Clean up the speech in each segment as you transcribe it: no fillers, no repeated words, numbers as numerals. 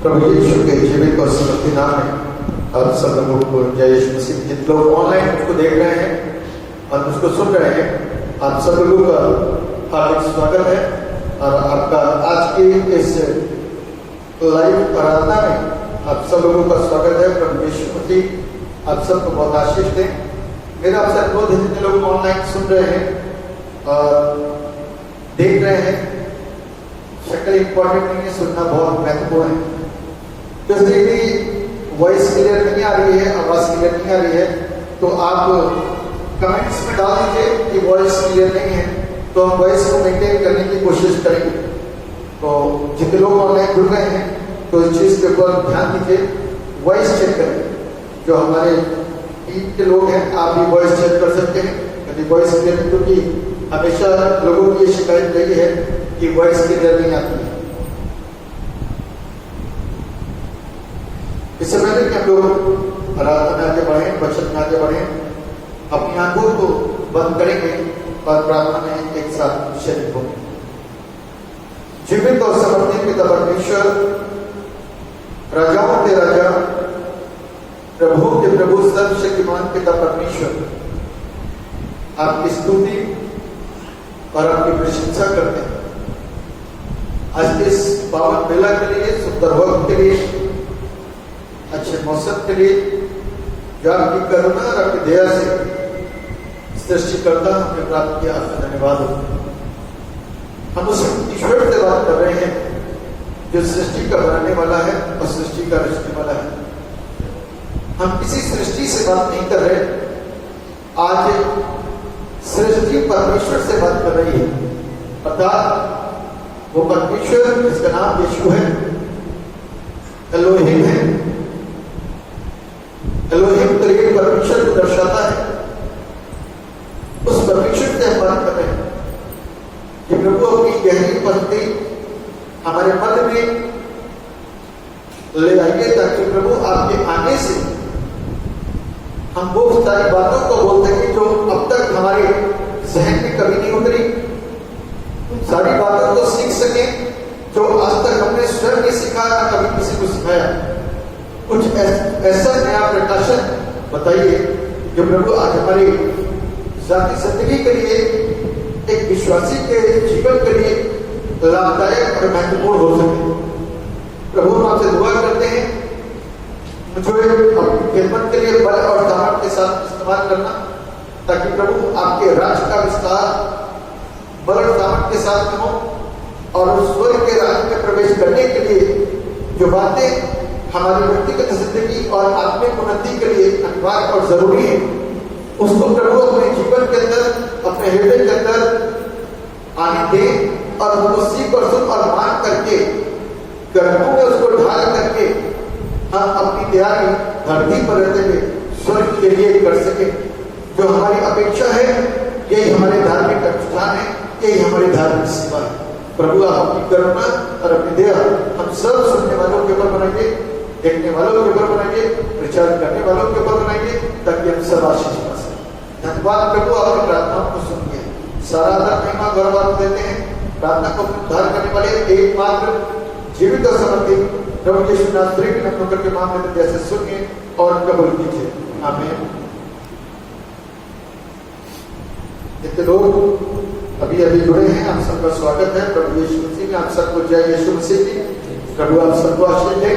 प्रभु यीशु के जीवित और समर्थी नाम में आप सब लोगों को जय यीशु मसीह। जिन लोग ऑनलाइन उसको देख रहे हैं और उसको सुन रहे हैं, आप सब लोगों का हार्दिक स्वागत है। और आपका आज की इस लाइव आराधना में आप सब लोगों का स्वागत है। प्रभु यीशु मसीह आप सबको बहुत आशीष दें। मेरा आपसे अनुरोध है, जितने लोग ऑनलाइन सुन रहे हैं और देख रहे हैं, शक्ल इंपॉर्टेंट नहीं है, सुनना बहुत महत्वपूर्ण है। तो यदि वॉइस क्लियर नहीं आ रही है, आवाज क्लियर नहीं आ रही है, तो आप कमेंट्स में डाल दीजिए कि वॉइस क्लियर नहीं है, तो हम वॉइस को मेंटेन करने की कोशिश करेंगे। तो जितने लोग ऑनलाइन जुड़ रहे हैं तो इस चीज के ऊपर ध्यान दीजिए, वॉइस चेक करें। जो हमारे टीम के लोग हैं, आप भी वॉइस चेक कर सकते हैं यदि वॉइस क्लियर है, क्योंकि हमेशा लोगों की ये शिकायत रही है कि वॉइस क्लियर नहीं आती है। इससे पहले कि हम लोग आराधना में आगे बढ़े, वचन में आगे बढ़े, अपनी आंखों को बंद करेंगे और प्रार्थना में एक साथ शरीक होंगे। जीवित और समर्थी पिता परमेश्वर, राजाओं के राजा, प्रभु के प्रभु, सर्वशक्तिमान पिता परमेश्वर, आपकी स्तुति और आपकी प्रशंसा करते हैं आज के इस पावन बेला के लिए, सुंदर वक्त के लिए, अच्छे मौसम के लिए, जो आपकी करुणा और आपकी दया से सृष्टिकर्ता हमने प्राप्त किया। आपका धन्यवाद हो। हम उस ईश्वर से बात कर रहे हैं जो सृष्टि का बनाने वाला है और सृष्टि का रचने वाला है। हम किसी सृष्टि से बात नहीं कर रहे, आज सृष्टि परमेश्वर से बात कर रही है। अर्थात वो परमेश्वर जिसका नाम यीशु है, एलोहिम है। एलोहिम क्रिएट परमेश्वर को दर्शाता है। उस परमेश्वर से हम बात कर रहे हैं कि प्रभु अपनी गहरी उपस्थिति हमारे मध्य में ले आइए, ताकि प्रभु आपके आने से हम वो सारी बातों को बोल सकें जो अब तक हमारे जहन में कभी नहीं उतरी। उन सारी बातों को सीख सकें जो आज तक हमने स्वयं नहीं सीखा, ना कभी किसी को सिखाया। कुछ ऐसा नया प्रकाशन बताइए जो प्रभु आज हमारी जाति जिंदगी के लिए, एक विश्वासी के जीवन के लिए लाभदायक और महत्वपूर्ण हो सके। प्रभु हम आपसे दुआ करते हैं, मुझे अपनी खिदमत के लिए बल और दामन के साथ इस्तेमाल करना, ताकि प्रभु आपके राज का विस्तार बल और दामन के साथ हो और उस स्वर्ग के राज में प्रवेश करने के लिए जो बातें हमारी व्यक्तिगत जिंदगी और आत्मिक उन्नति के लिए अनिवार्य और जरूरी है, उसको प्रभु अपने जीवन के अंदर, अपने हृदय के अंदर आने दे और उसको सीख और सुन और मान करके कर्मों में उसको ढाल करके हम अपनी तैयारी धरती पर रहते हुए स्वर्ग के लिए कर सके। जो हमारी अपेक्षा है, यही हमारे धार्मिक अनुष्ठान है, यही हमारी धार्मिक सेवा है। प्रभु आप अपनी करुणा और अपनी दया हम सब सुनने वालों के ऊपर बनाइए, देखने वालों के ऊपर बनाइए, प्रचार करने वालों के ऊपर बनाइए, ताकि हम सब आशीष पा सकें। धन्यवाद प्रभु, आपकी प्रार्थनाओं को सुनिए। सारा आदर महिमा गौरव आप देते हैं। प्रार्थना को उद्धार करने वाले एकमात्र जीवित और समर्थी प्रभु यीशु नासरी के नाम करके मांगते हैं, जैसे सुनिए और कबूल कीजिए। आमीन। इतने लोग अभी अभी जुड़े हैं, आप सबका स्वागत है प्रभु यीशु मसीह में। आप सबको जय यीशु मसीह की। प्रभु आप सबको आशीष दे।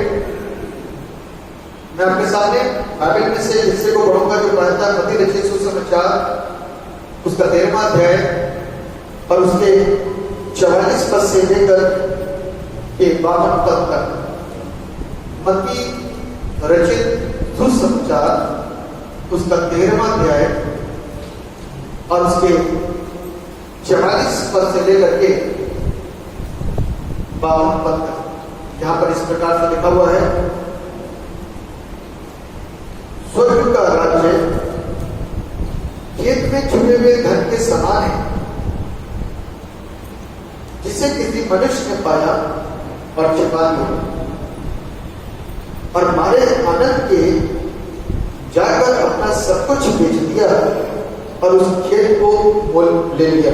मैं आपके सामने बाइबल में से हिस्से को पढ़ूंगा जो पढ़ता है मत्ती रचित सुसमाचार, उसका 13वां अध्याय और उसके 44 पद से लेकर 52 पद तक। मत्ती रचित सुसमाचार उसका 13वां अध्याय और उसके 44 पद से लेकर के 52 पद तक, जहां पर इस प्रकार से लिखा हुआ है, स्वर्ग का राज्य खेत में छुपे हुए धन के समान है, जिसे किसी मनुष्य ने पाया और छिपा लिया और मारे आनंद के जाकर अपना सब कुछ बेच दिया और उस खेत को मोल ले लिया।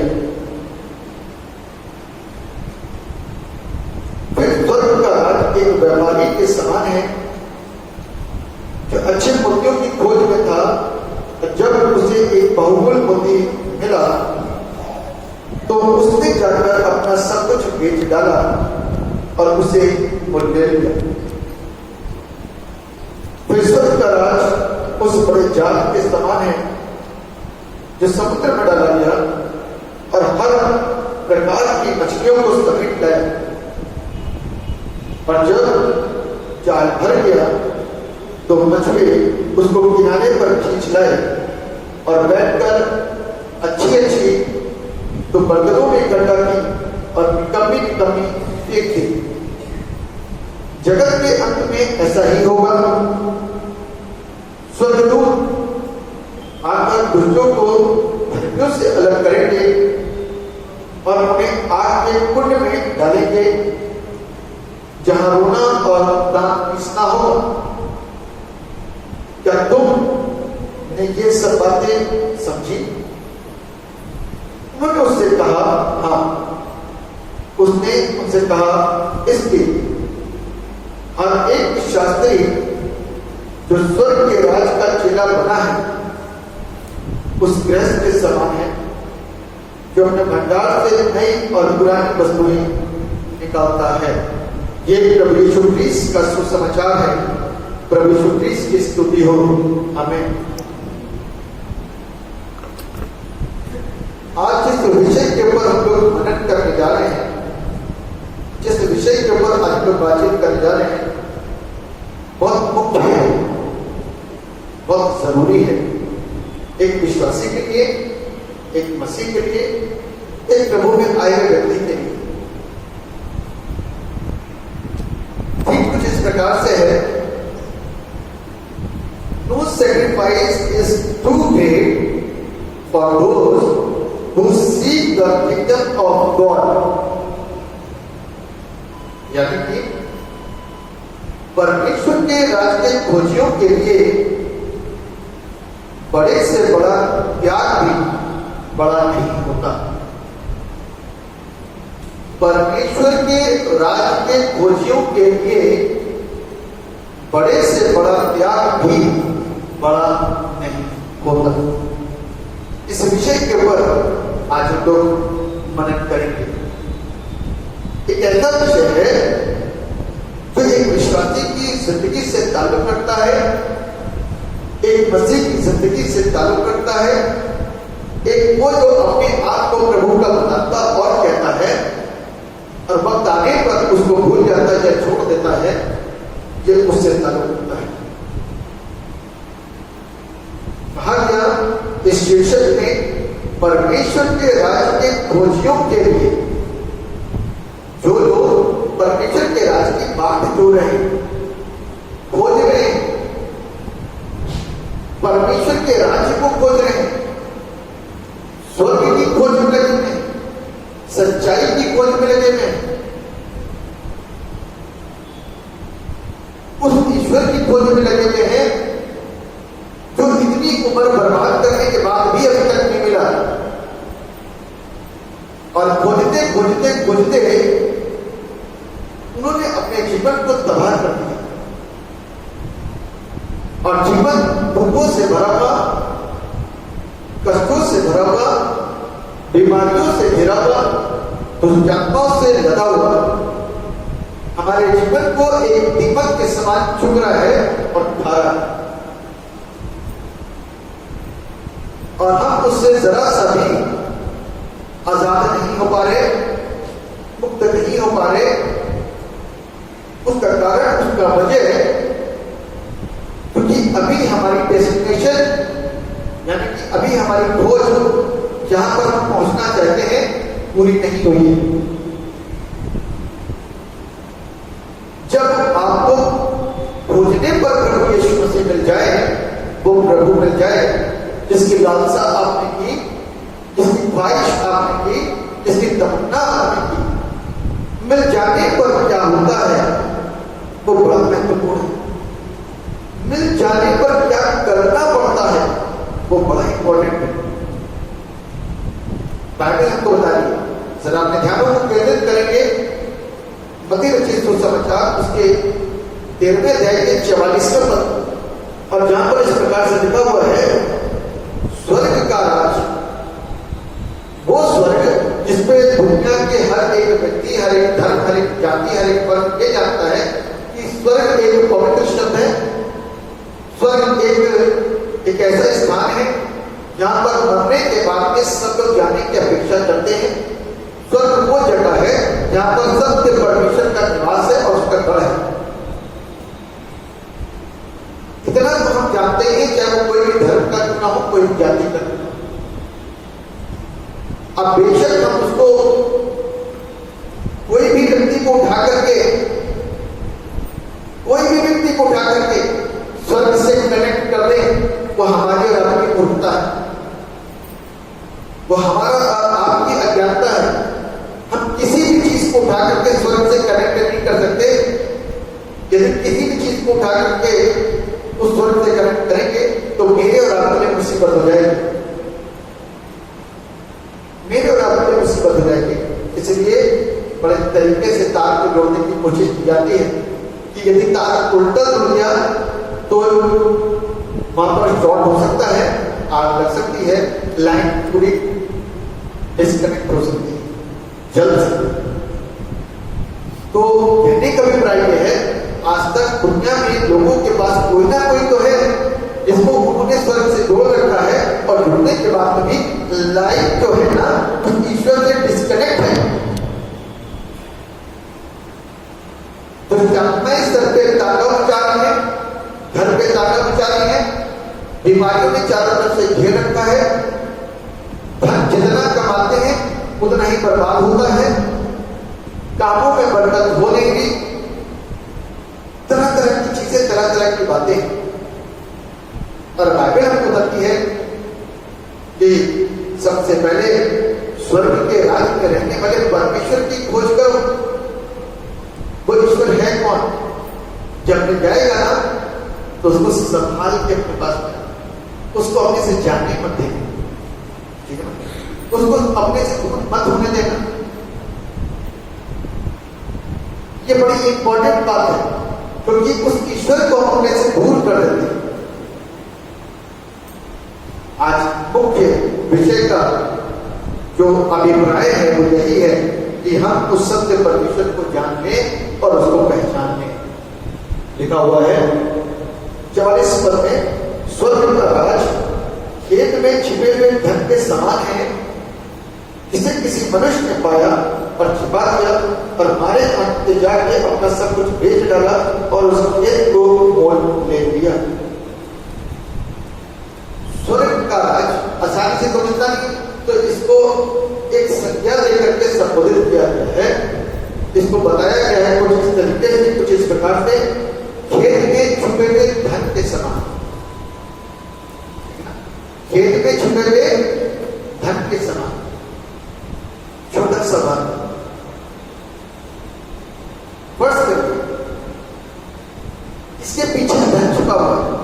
के समान है जो अच्छे मोतियों की खोज में था। जब उसे एक बहुमूल्य मोती मिला तो उसने जाकर अपना सब कुछ बेच डाला और उसे मूल्य लिया। फिर स्वर्ग का राज उस बड़े जाल के समान है जो समुद्र में डाला गया और हर प्रकार की मछलियों को समेट लाया। और जब जाल भर गया तो मछली उसको किनारे पर खींच लाए और बैठकर अच्छी तो बर्तनों में इकट्ठा की और निकम्मी फेंक दी। जगत के अंत में ऐसा ही होगा। स्वर्गदूत आकर दुष्टों को धर्मियों से अलग करेंगे और उन्हें आग के कुंड में डालेंगे जहां रोना और दांत पीसना होगा। क्या तुमने ये सब बातें समझी? उन्होंने उससे कहा हाँ। उसने उनसे कहा इसलिए हर एक शास्त्री जो स्वर्ग के राज का चेला बना है उस गृहस्थ के समान है जो अपने भंडार से नई और पुरानी वस्तुएं निकालता है। ये प्रभु यीशु क्रिस्त का सुसमाचार है। प्रभु यीशु क्रिस्त की स्तुति हो। आमीन। आज जिस विषय के ऊपर हम लोग मनन करने जा रहे हैं, जिस विषय के ऊपर आज लोग बातचीत करने जा रहे हैं, बहुत मुख्य है, बहुत जरूरी है। एक विश्वासी के लिए, एक मसीह के लिए, एक प्रभु में आए हुए व्यक्ति के लिए। ठीक कुछ इस प्रकार से है, no sacrifice is too great for those who seek the kingdom of God। यानी कि परमेश्वर के राज के खोजियों के लिए बड़े से बड़ा त्याग भी बड़ा नहीं होता। परमेश्वर के राज के खोजियों के लिए बड़े से बड़ा त्याग भी बड़ा नहीं होता। इस विषय के ऊपर आज हम लोग मनन करेंगे। एक ऐसा विषय है जो एक विश्वासी की जिंदगी से ताल्लुक रखता है, एक मसीह की जिंदगी से ताल्लुक रखता है। एक वो जो अपने आप को प्रभु का बताता और कहता है और वक्त आने पर उसको भूल जाता है या छोड़ देता है, ये उससे ताल्लुक रखता है। कहा गया इस शीर्षक में परमेश्वर के राज के खोजियों के लिए, जो लोग परमेश्वर के राज की बात जो रहे, खोज रहे, परमेश्वर के राज्य को खोज रहे, स्वर्ग की खोज में लगे हैं, सच्चाई की खोज में लगे हैं, उस ईश्वर की खोज में लगे हुए हैं जो इतनी उम्र बर्बाद करने के बाद भी अभी तक नहीं मिला। और खोजते खोजते खोजते उन्होंने अपने जीवन को तबाह कर दिया और जीवन दुखों से भरा हुआ, कष्टों से भरा हुआ, बीमारियों से घिरा हुआ, दुष्टात्माओं से लदा हुआ हमारे जीवन को एक दीपक के समान चुभ रहा है और खा रहा है। और हम उससे जरा सा भी आजाद नहीं हो पा रहे, मुक्त नहीं हो पा रहे। उसका कारण, उसका वजह है क्योंकि अभी हमारी डेस्टिनेशन यानी कि अभी हमारी खोज जहां पर हम पहुंचना चाहते हैं पूरी नहीं हुई है। जब आपको खोजने पर प्रभु यीशु मसीह मिल जाए, वो प्रभु मिल जाए जिसकी लालसा आपने की, जिसकी ख्वाहिश आपने की, जिसकी तमन्ना आपने की, मिल जाने पर क्या होता है वो बड़ा महत्वपूर्ण है। मिल जाने पर क्या करना पड़ता है वो बड़ा इंपॉर्टेंट है। बाइबल हमको बता रही है, जरा अपने ध्यानों को केंद्रित करेंगे। मत्ती रचित सुसमाचार उसके 13वें अध्याय के 44वें पद, और जहां पर इस प्रकार से लिखा हुआ है, स्वर्ग का राज, वो स्वर्ग जिसपे दुनिया के हर एक व्यक्ति, हर एक धर्म, हर एक जाति, हर एक वर्ग ये जानता है कि स्वर्ग एक पवित्र शब्द है। स्वर्ग एक ऐसा स्थान है जहां पर मरने के बाद में सब लोग जाने की अपेक्षा करते हैं। स्वर्ग वो जगह है जहां पर सत्य परमेश्वर का निवास है और उसका गढ़ है। इतना तो हम जानते हैं, चाहे वो कोई भी धर्म का क्यों ना हो, कोई भी जाति का क्यों ना हो। अब बेशक हम उसको, कोई भी व्यक्ति को उठा करके स्वर्ग से कनेक्ट कर दें, वो हमारी और आपकी मूर्खता है, वो हमारा आपकी अज्ञानता है। हम किसी भी चीज को उठा करके स्वर्ग से कनेक्ट नहीं कर सकते। यदि किसी भी चीज को उठा करके उस स्वर्ग से कनेक्ट करेंगे तो मेरे और आपके लिए मुसीबत हो जाएगी, मेरे और आपके लिए मुसीबत हो जाएगी। इसलिए बड़े तरीके से तार को जोड़ने की कोशिश की जाती है कि यदि तार उल्टा जुड़ गया तो वहां पर शॉर्ट हो सकता है, आग लग सकती है, लाइन पूरी डिस्कनेक्ट हो सकती है, जल सकती है। तो कहने का अभिप्राय यह है, आज तक दुनिया में लोगों के पास कोई ना कोई तो है जिसको उन्होंने स्वर्ग से जोड़ रखा है, और जुड़ने के बाद भी लाइफ जो है ना ईश्वर से डिस्कनेक्ट है। तो इस स्तर पे ताका मचा रही है, घर पे ताका मचा रही है, बीमारियों ने चारों तरफ से घेर रखा है, धन जितना कमाते हैं उतना ही बर्बाद होता है, कामों में बरकत हो नहीं रही, तरह तरह की चीजें, तरह तरह की बातें। और बाइबल हमको बताती है कि सबसे पहले स्वर्ग के राज्य में रहने वाले परमेश्वर की खोज करो। वो ईश्वर है कौन? जब मिल जाएगा ना तो उसको संभाल के अपने पास में, उसको अपने से जानने मत देना, ठीक है ना? उसको अपने से दूर मत होने देना। ये बड़ी इंपॉर्टेंट बात है, क्योंकि उस ईश्वर को हम अपने से दूर कर देते हैं। आज मुख्य विषय का जो अभिप्राय है वो यही है कि हम उस सत्य परमेश्वर को जान लें और उसको पहचान लें। लिखा हुआ है 44 पद में, स्वर्ग का राज खेत में छिपे हुए धन के समान है, जिसे किसी मनुष्य ने पाया और छिपा दिया और मारे अंत जाके अपना सब कुछ बेच डाला और उस खेत को मोल ले लिया। स्वर्ग का राज आसानी से तो मिलता नहीं, तो इसको एक संज्ञा लेकर के संबोधित किया गया है। इसको बताया गया है कुछ इस तरीके से, कुछ इस प्रकार से, खेत में छुपे हुए धन के समान। खेत में छुपे हुए धन के समान, छोटा सा बात फर्ज करके इसके पीछे धन छुपा हुआ है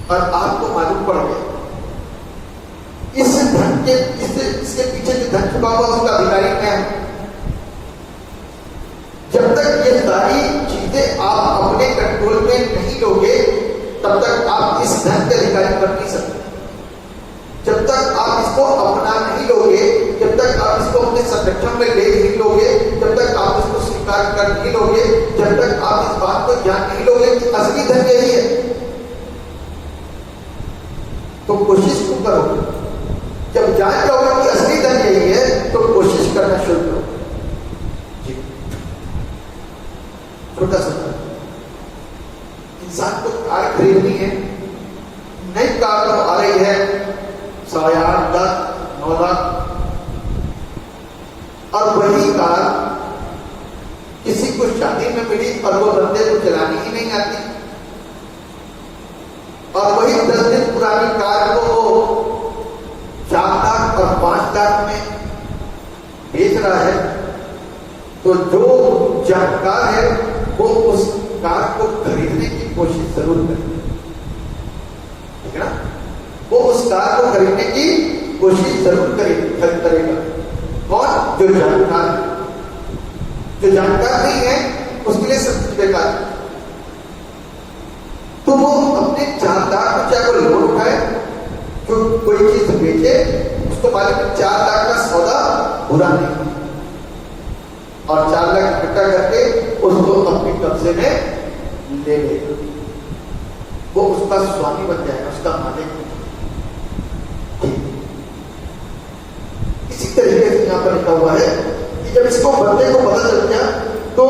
और आपको मालूम पड़ गया इस धन के इसके पीछे जो धन छुपा हुआ उसका अधिकारी क्या है। जब तक ये सारी चीजें आप अपने कंट्रोल में नहीं लोगे तब तक आप इस धन के अधिकारी बन नहीं सकते। जब तक आप इसको अपना नहीं लोगे, जब तक आप इसको अपने संरक्षण में ले नहीं लोगे, जब तक आप इसको स्वीकार कर नहीं लोगे, जब तक आप इस बात को जान नहीं लोगे कि असली धन यही है, तो कोशिश क्यों करोगे? जब जान जाओगे कि असली धन यही है तो कोशिश करना शुरू करो। छोटा सा इंसान को कार खरीदनी है, नई कार तो आ रही है 8.5 लाख 9 लाख, और वही कार किसी को शादी में मिली और वो बंदे को चलानी ही नहीं आती, और वही 10 दिन पुरानी कार को वो 4 लाख और 5 लाख में बेच रहा है। तो जो जानकार है वो उस कार को खरीदने की कोशिश जरूर करे, ठीक है ना? वो उस कार को खरीदने की कोशिश जरूर करेगा। कौन? जो जानकार है। जो जानकार नहीं है उसके लिए सब कुछ बेकार है। उसको मालूम है 4 लाख का सौदा बुरा नहीं, और 4 लाख इकट्ठा करके उसको अपने कब्जे में ले ले, वो उसका स्वामी बन जाएगा, उसका मालिक। इसी तरीके से यहां पर लिखा हुआ है कि जब इसको बंदे को पता चल गया तो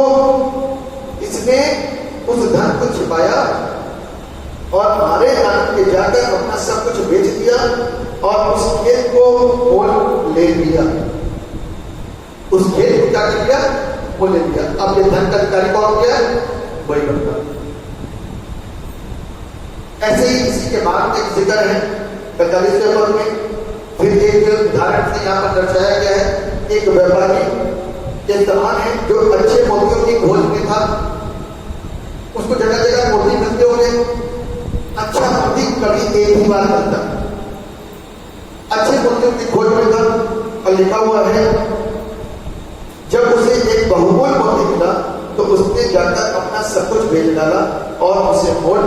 इसने उस धन को छिपाया और मारे आनंद के जाकर अपना सब कुछ बेच दिया और उस खेत को मोल ले लिया। उस खेत को क्या कर लिया? मोल ले लिया। अब ये धन का अधिकारी कौन गया? वही बंदा। ऐसे ही इसी के बाद एक जिक्र है 45वें पद में, फिर एक उदाहरण से यहाँ पर दर्शाया गया है। एक व्यापारी के समान है जो अच्छे मोतियों की खोज में था, उसको जगह जगह मोती मिलते होंगे। अच्छा मोती कभी एक ही बार मिलता, अच्छे मोतियों की खोज में था। और लिखा हुआ है जब उसे एक बहुमूल मोती मिला तो उसने जाकर अपना सब कुछ बेच डाला और उसे मोल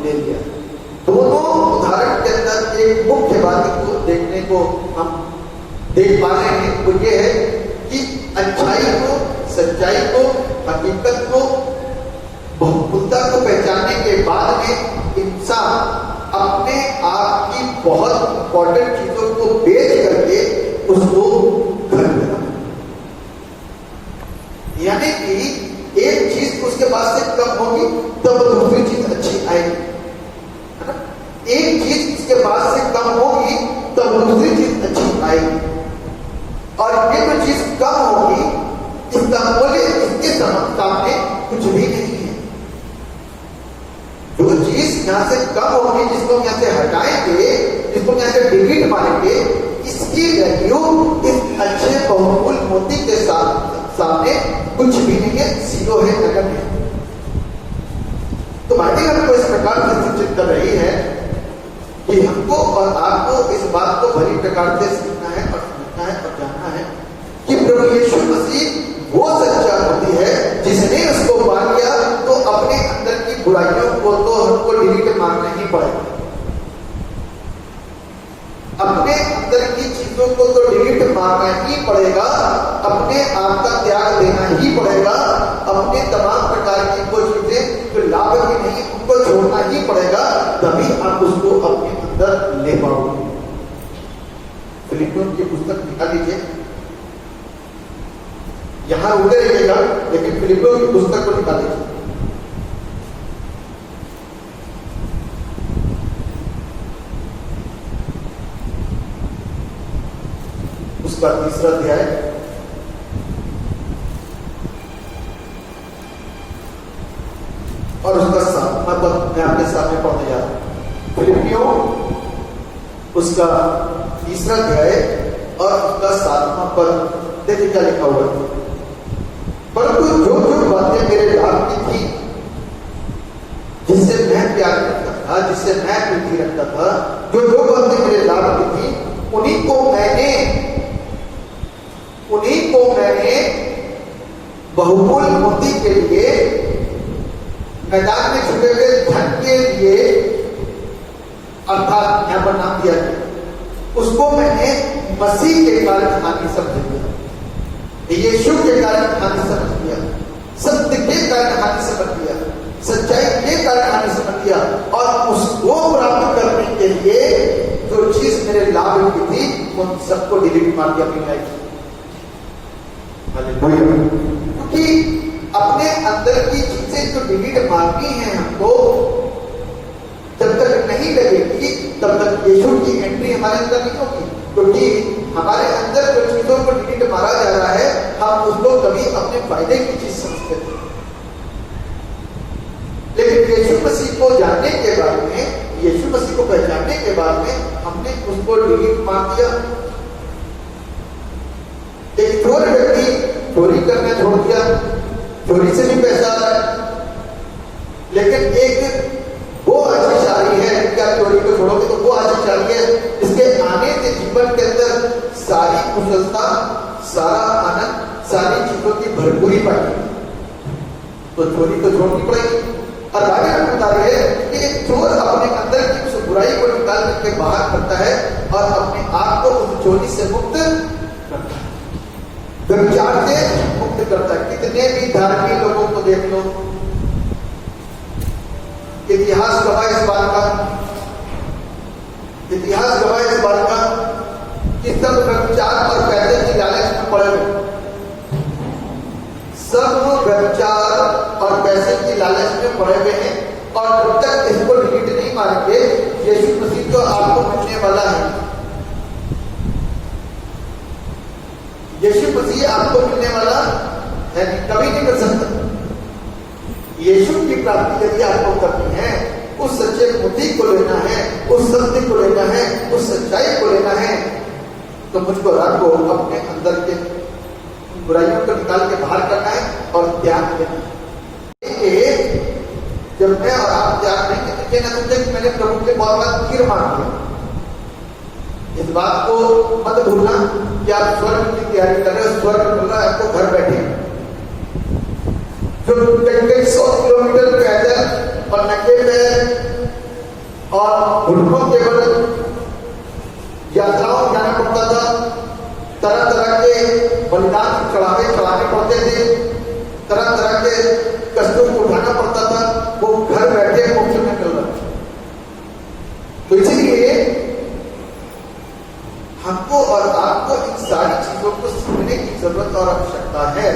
ले लिया। दोनों उदाहरण के अंदर एक मुख्य बात को देखने को हम देख पा रहे हैं, वो ये है कि अच्छाई को, सच्चाई को, हकीकत को, बहुमूल्यता को पहचानने के बाद में इंसान अपने आप की बहुत इंपॉर्टेंट चीजों को बेच करके उसको खरीद लेता है। यानी कि एक चीज उसके पास से कम होगी तब दूसरी चीज अच्छी आएगी, एक चीज उसके पास से कम होगी तब दूसरी चीज अच्छी आएगी, और ये जो चीज कम होगी इसका मूल्य इसके सामने कुछ भी नहीं है। जो चीज यहां से कम होगी, जिसको हम यहां से हटाएंगे, जिसको यहां से डिलीट मारेंगे, इसकी वैल्यू इस अच्छे बहुमूल्य मोती के सामने कुछ भी नहीं है, जीरो है, नगण्य है। तो बातें हमको इस प्रकार से सूचित कर रही है कि हमको और आपको इस बात को भली प्रकार से सीखना है और समझना है और जानना है कि प्रभु यीशु मसीह वो सच्चा मोती है जिसने उसको पा लिया तो अपने अंदर की बुराइयों को तो हमको डिलीट मारना ही पड़ेगा, अपने अंदर की चीजों को तो डिलीट मारना ही पड़ेगा, अपने आप का त्याग देना ही पड़ेगा, अपने तमाम प्रकार की वो चीजें जो लाभ की नहीं उनको छोड़ना ही पड़ेगा, तभी आप उसको अपने अंदर ले पाओगे। फिलिपियों की पुस्तक निकाल लीजिए, यहां रुके रहिएगा लेकिन फिलिपियों की पुस्तक को निकाल लीजिए। उसका 3रा अध्याय और उसका 7वां पद मैं आपके सामने पढ़ने जा रहा हूं। फिलिपियों उसका 3रा अध्याय और उसका 7वां पद देखिए क्या लिखा हुआ है। परंतु जो जो बातें मेरे लाभ की थी, जिससे मैं प्यार करता था, जिससे मैं प्रीति रखता था, जो जो बातें मेरे लाभ की थी, उन्हीं को मैंने बहुमूल्य मोती के लिए, मैदान में छुपे हुए धन के लिए, अर्थात यहां पर नाम दिया गया, उसको मैंने मसीह के कारण हानि समझ लिया, यीशु के कारण हानि समझ लिया, सत्य के कारण हानि समझ लिया, सच्चाई के कारण हानि समझ लिया, और उसको प्राप्त करने के लिए जो चीज मेरे लाभ की थी उन सबको डिलीट मार दिया अपनी लाइफ। क्योंकि अपने अंदर की चीजें जो डिलीट मारनी है हमको, जब तक नहीं लगेगी तब तक यीशु की एंट्री हमारे अंदर नहीं होगी। क्योंकि हमारे अंदर जो चीजों को डिलीट मारा जा रहा है, हम उसको कभी अपने फायदे की चीज समझते थे, लेकिन यीशु मसीह को जानने के बाद में, यीशु मसीह को पहचानने के बाद में हमने उसको डिलीट मार दिया। एक चोर व्यक्ति चोरी करना छोड़ दिया, चोरी से भी पैसा आ रहा है, लेकिन एक वो आशीष आ रही है, क्या चोरी को छोड़ोगे तो वो आशीष आ रही है, इसके आने से जीवन के अंदर सारी कुशलता, सारा आनंद, सारी चीजों की भरपूरी पाएगी, तो चोरी तो छोड़नी पड़ेगी। और आगे हम बता रहे हैं कि एक चोर अपने अंदर की उस बुराई को निकाल करके बाहर करता है और अपने आप को उस चोरी से मुक्त करता है, व्यभिचार से मुक्त करता है। कितने भी धार्मिक लोगों को देख लो, इतिहास गवाह इस बात का, इतिहास गवाह इस बात का कि सब व्यभिचार और पैसे की लालच में पड़े हुए, सब व्यभिचार और पैसे की लालच में पड़े हुए हैं। और जब तक इसको डिलीट नहीं मारेंगे, यीशु मसीह तो आपको मिलने वाला है, यीशु मसीह आपको मिलने वाला है, कभी नहीं मिल सकता। यीशु की प्राप्ति यदि आपको करनी है, उस सच्चे बुद्धि को लेना है, उस सत्य को लेना है, उस सच्चाई को लेना है, तो मुझको रात को अपने अंदर के बुराइयों को निकाल के बाहर करना है और त्याग देना है। जब मैं और आप त्याग नहीं करते ना, समझे कि मैंने प्रभु के बहुत बार फिर मान लिया। इस बात को मत भूलना कि आप स्वर्ग की तैयारी कर रहे हो, स्वर्ग मिल रहा है आपको घर बैठे, जो कई 100 किलोमीटर पैदल और नंगे पैर और घुटनों के बल यात्राओं में जाना पड़ता था, तरह तरह के बलिदान चढ़ाने पड़ते थे, तरह तरह के कष्टों को उठाना पड़ता था, वो घर बैठे मुफ्त में मिल रहा। तो इसीलिए हमको और आपको इन सारी चीजों को सीखने की जरूरत और आवश्यकता है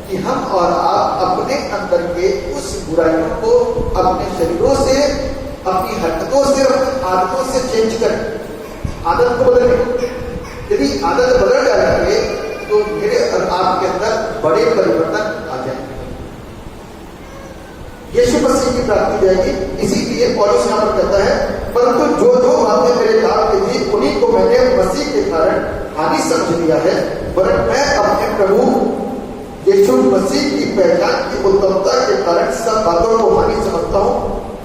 कि हम और आप अपने अंदर के उस बुराइयों को अपने शरीरों से, अपनी हरकतों से, अपनी आदतों से चेंज करें, आदत को बदलें। यदि आदत बदल जाएंगे तो मेरे और आपके अंदर बड़े परिवर्तन आ जाएंगे, यीशु मसीह की प्राप्ति जाएगी। इसीलिए पौलुस यहाँ पर कहता है, परंतु जो जो बातें मेरे काम की थी उन्हीं को मैंने मसीह के कारण हानि समझ लिया है, वरन मैं अपने प्रभु यीशु मसीह की पहचान की उत्तमता के कारण सब बातों को हानि समझता हूँ,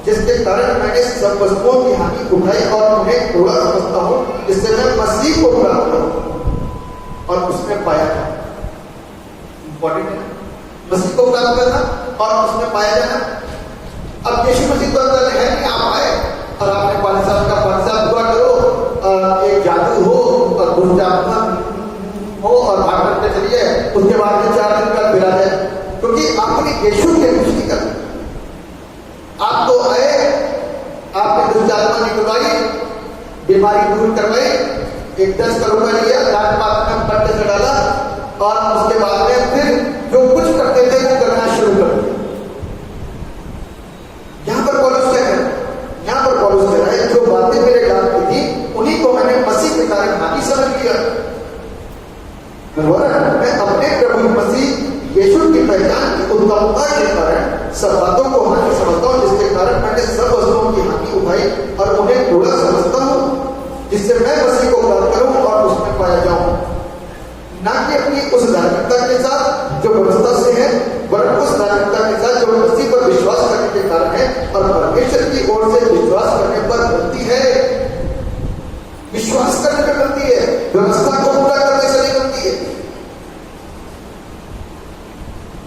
जिसके कारण मैंने सब वस्तुओं की हानि उठाई और उन्हें थोड़ा समझता हूँ, जिससे मैं मसीह को प्राप्त करूँ और उसमें पाया जाए। इंपॉर्टेंट है मसीह को प्राप्त करना और उसमें पाया जाना। अब यीशु मसीह तो अंदर है नहीं, आप आए और आपने 5 साल का 5 साल दुआ करो, एक जादू हो और दुष्ट आत्मा हो और भाग करते चलिए, उसके बाद में 4 दिन का फिरा जाए, क्योंकि आपने यीशु के कुछ नहीं करना। आप तो आए, आपने दुष्ट आत्मा निकलवाई, बीमारी दूर करवाई, एक 10 का रुपया लिया, रात बात में पट्टे से डाला और उसके बाद में फिर जो कुछ करते थे वो करना शुरू कर दिया। यहां पर पौलुस क्या है, यहां पर पौलुस कह रहा है, जो बातें मेरे काम की थी उन्हीं को मैंने मसीह के कारण हानि समझ लिया, मैं अपने प्रभु मसीह यीशु की पहचान की उत्तमता के कारण सब बातों को हानि समझता हूँ, जिसके कारण मैंने सब वस्तुओं की हानि उठाई और उन्हें थोड़ा समझता हूँ, जिससे मैं मसीह को प्राप्त करूं और उसमें पाया जाऊं, ना कि अपनी उस धार्मिकता के साथ जो व्यवस्था से है, वरन उस धार्मिकता के साथ जो मसीह पर विश्वास करने के कारण है और परमेश्वर की ओर से विश्वास करने पर बनती है। विश्वास करने पर बनती है, व्यवस्था को पूरा करने से नहीं बनती है।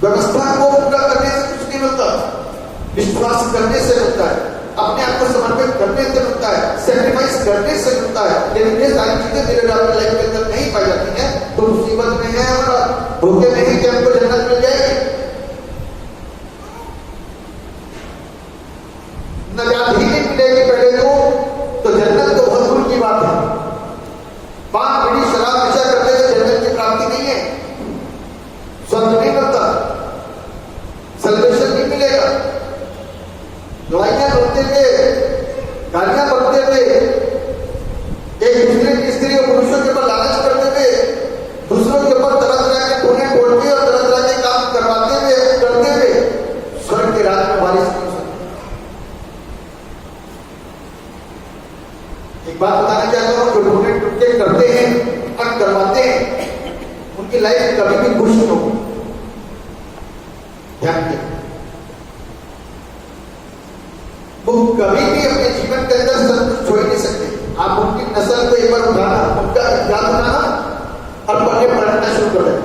व्यवस्था को पूरा करने से कुछ नहीं मिलता, विश्वास करने से मिलता है, अपने आप को समर्पित करने से मिलता है, सैक्रिफाइस करने से मिलता है। लेकिन ये सारी चीजें मेरे आपके लाइफ के अंदर नहीं पाई जाती हैं तो मुसीबत में है और भूखे नहीं कि हमको जन्नत मिल जाएगी, नजात ही नहीं मिलेगी पहले तो जन्नत तो बहुत दूर की बात है। 5 बीड़ी शराब नशा करने से जन्नत की प्राप्ति नहीं है, स्वर्ग नहीं मिलता, सल्वेशन नहीं मिलेगा। लड़ाइयां लड़ते थे, गालियां बढ़ते थे, एक दूसरे की स्त्री और पुरुषों के ऊपर लालच करते थे, दूसरों के ऊपर तरह तरह के टोने बोलते और तरह तरह के काम करवाते हुए करते हुए स्वर्ग की रात में बारिश नहीं हो सकती। एक बात बताना चाहता हूं, जो टोने टुटके करते हैं और करवाते हैं उनकी लाइफ कभी भी खुश नहीं होगी, ध्यान दें। वो कभी भी अपने जीवन के अंदर संतुष्ट हो ही नहीं सकते। आप उनकी नस्ल को एक बार उठाना, उनका इतिहास उठाना और पढ़ने पढ़ना शुरू कर देना।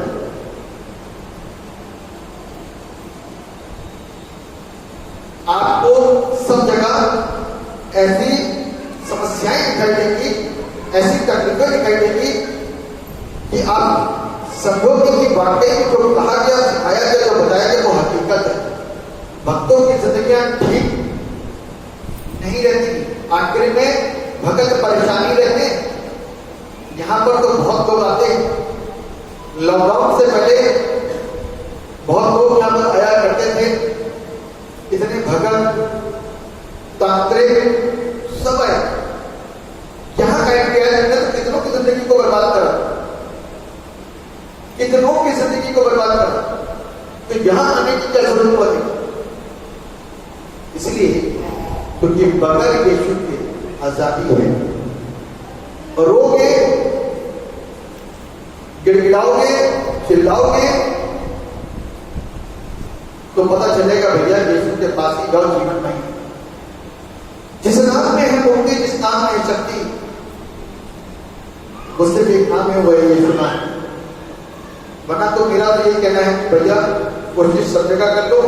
आपको सब जगह ऐसी समस्याएं दिखाई देंगी, ऐसी समझोगे कि वाकई जो कहा गया, सिखाया गया, जो बताया गया वो हकीकत है। भक्तों की जिंदगियां ठीक नहीं रहती, आखिर में भगत परेशानी रहते। यहां पर तो बहुत लोग आते हैं। लॉकडाउन से पहले बहुत लोग यहां पर आया करते थे, इतने भगत तांत्रिक सब आए। यहां कैंप किया जाता है तो कितनों की जिंदगी को बर्बाद करा, कितनों की जिंदगी को बर्बाद करा, तो यहां आने की क्या जरूरत पड़ी? इसलिए क्योंकि बगैर यीशु के आजादी है। रोगे, गिड़गिड़ाओगे, चिल्लाओगे तो पता चलेगा भैया यीशु के पास ही जाओ, जीवन नहीं। जिस नाम में है मुक्ति, जिस नाम में है शक्ति, वो सिर्फ एक नाम है, वो है यीशु नाम। वरना तो मेरा तो ये कहना है कि भैया कोशिश सब जगह कर लो।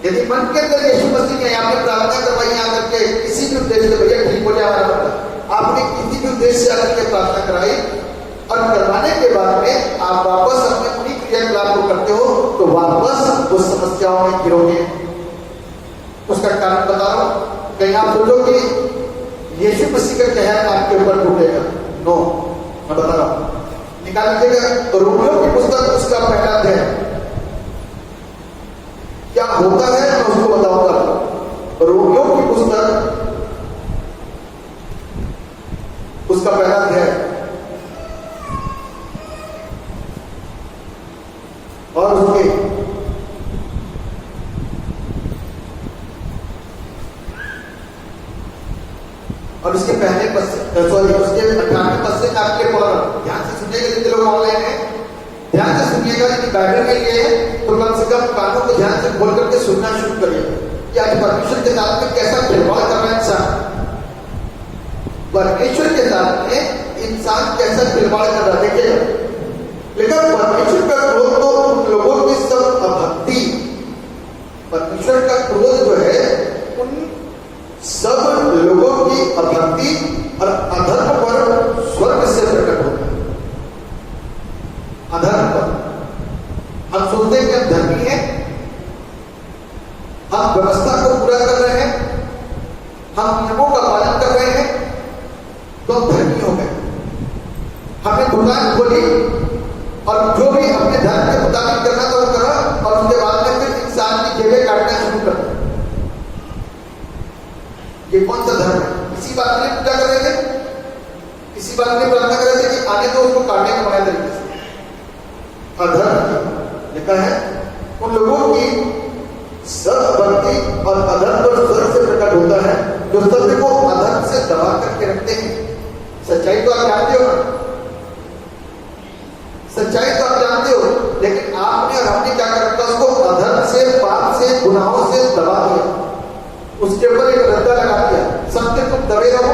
यदि मन के अंदर यीशु मसीह ने आपने प्रार्थना करवाई आकर के किसी भी उद्देश्य से, भैया ठीक हो जाए हमारा बंदा, आपने किसी भी उद्देश्य से आकर के प्रार्थना कराई और करवाने के बाद में आप वापस अपने पूरी क्रियाकलाप को करते हो तो वापस उस समस्याओं में गिरोगे। उसका कारण बता रहा हूं। कहीं आप सोचो कि यीशु मसीह का कहर आपके ऊपर टूटेगा, नो, मैं बता रहा हूं। निकाल लीजिएगा रोमियो की पुस्तक, उसका पहला अध्याय क्या होता है मैं उसको बताऊंगा। रोमियो की पुस्तक, उसका पहला अध्याय और उसके और उसके पहले पद से, सॉरी उसके 98 पद से आपके पढ़, ध्यान से सुनिएगा। जितने लोग ऑनलाइन हैं ध्यान से सुनिएगा। यदि बाइबल में लिए है तो कम से कम कानों को ध्यान से खोल करके सुनना शुरू करिए कि आज परमेश्वर के साथ में कैसा खिलवाड़ कर रहा है इंसान। परमेश्वर के साथ में इंसान कैसा खिलवाड़ कर रहा है देखिएगा। लेकिन परमेश्वर का क्रोध तो उन लोगों की सब अभक्ति, परमेश्वर का क्रोध जो है उन सब लोगों की अभक्ति और अधर्म पर स्वर्ग से प्रकट होता है। अधर्म पर हम सोचते हैं कि हम धर्मी हैं, हम व्यवस्था को पूरा कर रहे हैं, हम नियमों का पालन कर रहे हैं तो हम धर्मी हो गए। हमने दुकान खोली और जो भी अपने धर्म के मुताबिक करना था वो करा और उसके बाद में फिर इंसान की जेबें काटना शुरू कर दिया। ये कौन सा धर्म है? इसी बात के लिए पूजा कर रहे थे, इसी बात के लिए प्रार्थना कर रहे थे कि आने तो उसको काटने का बड़ा तरीके से। अधर्म लिखा है उन लोगों की सब भक्ति और अधर्म पर स्वर्ग से प्रकट होता है जो सत्य को अधर्म से दबा करके रखते हैं। सच्चाई तो आप जानते हो, सच्चाई तो आप जानते हो, लेकिन आपने और हमने क्या कर रखा, उसको अधर्म से, पाप से, गुनाहों से दबा दिया, उसके ऊपर एक रद्दा लगा दिया। सत्य तुम दबे रहो,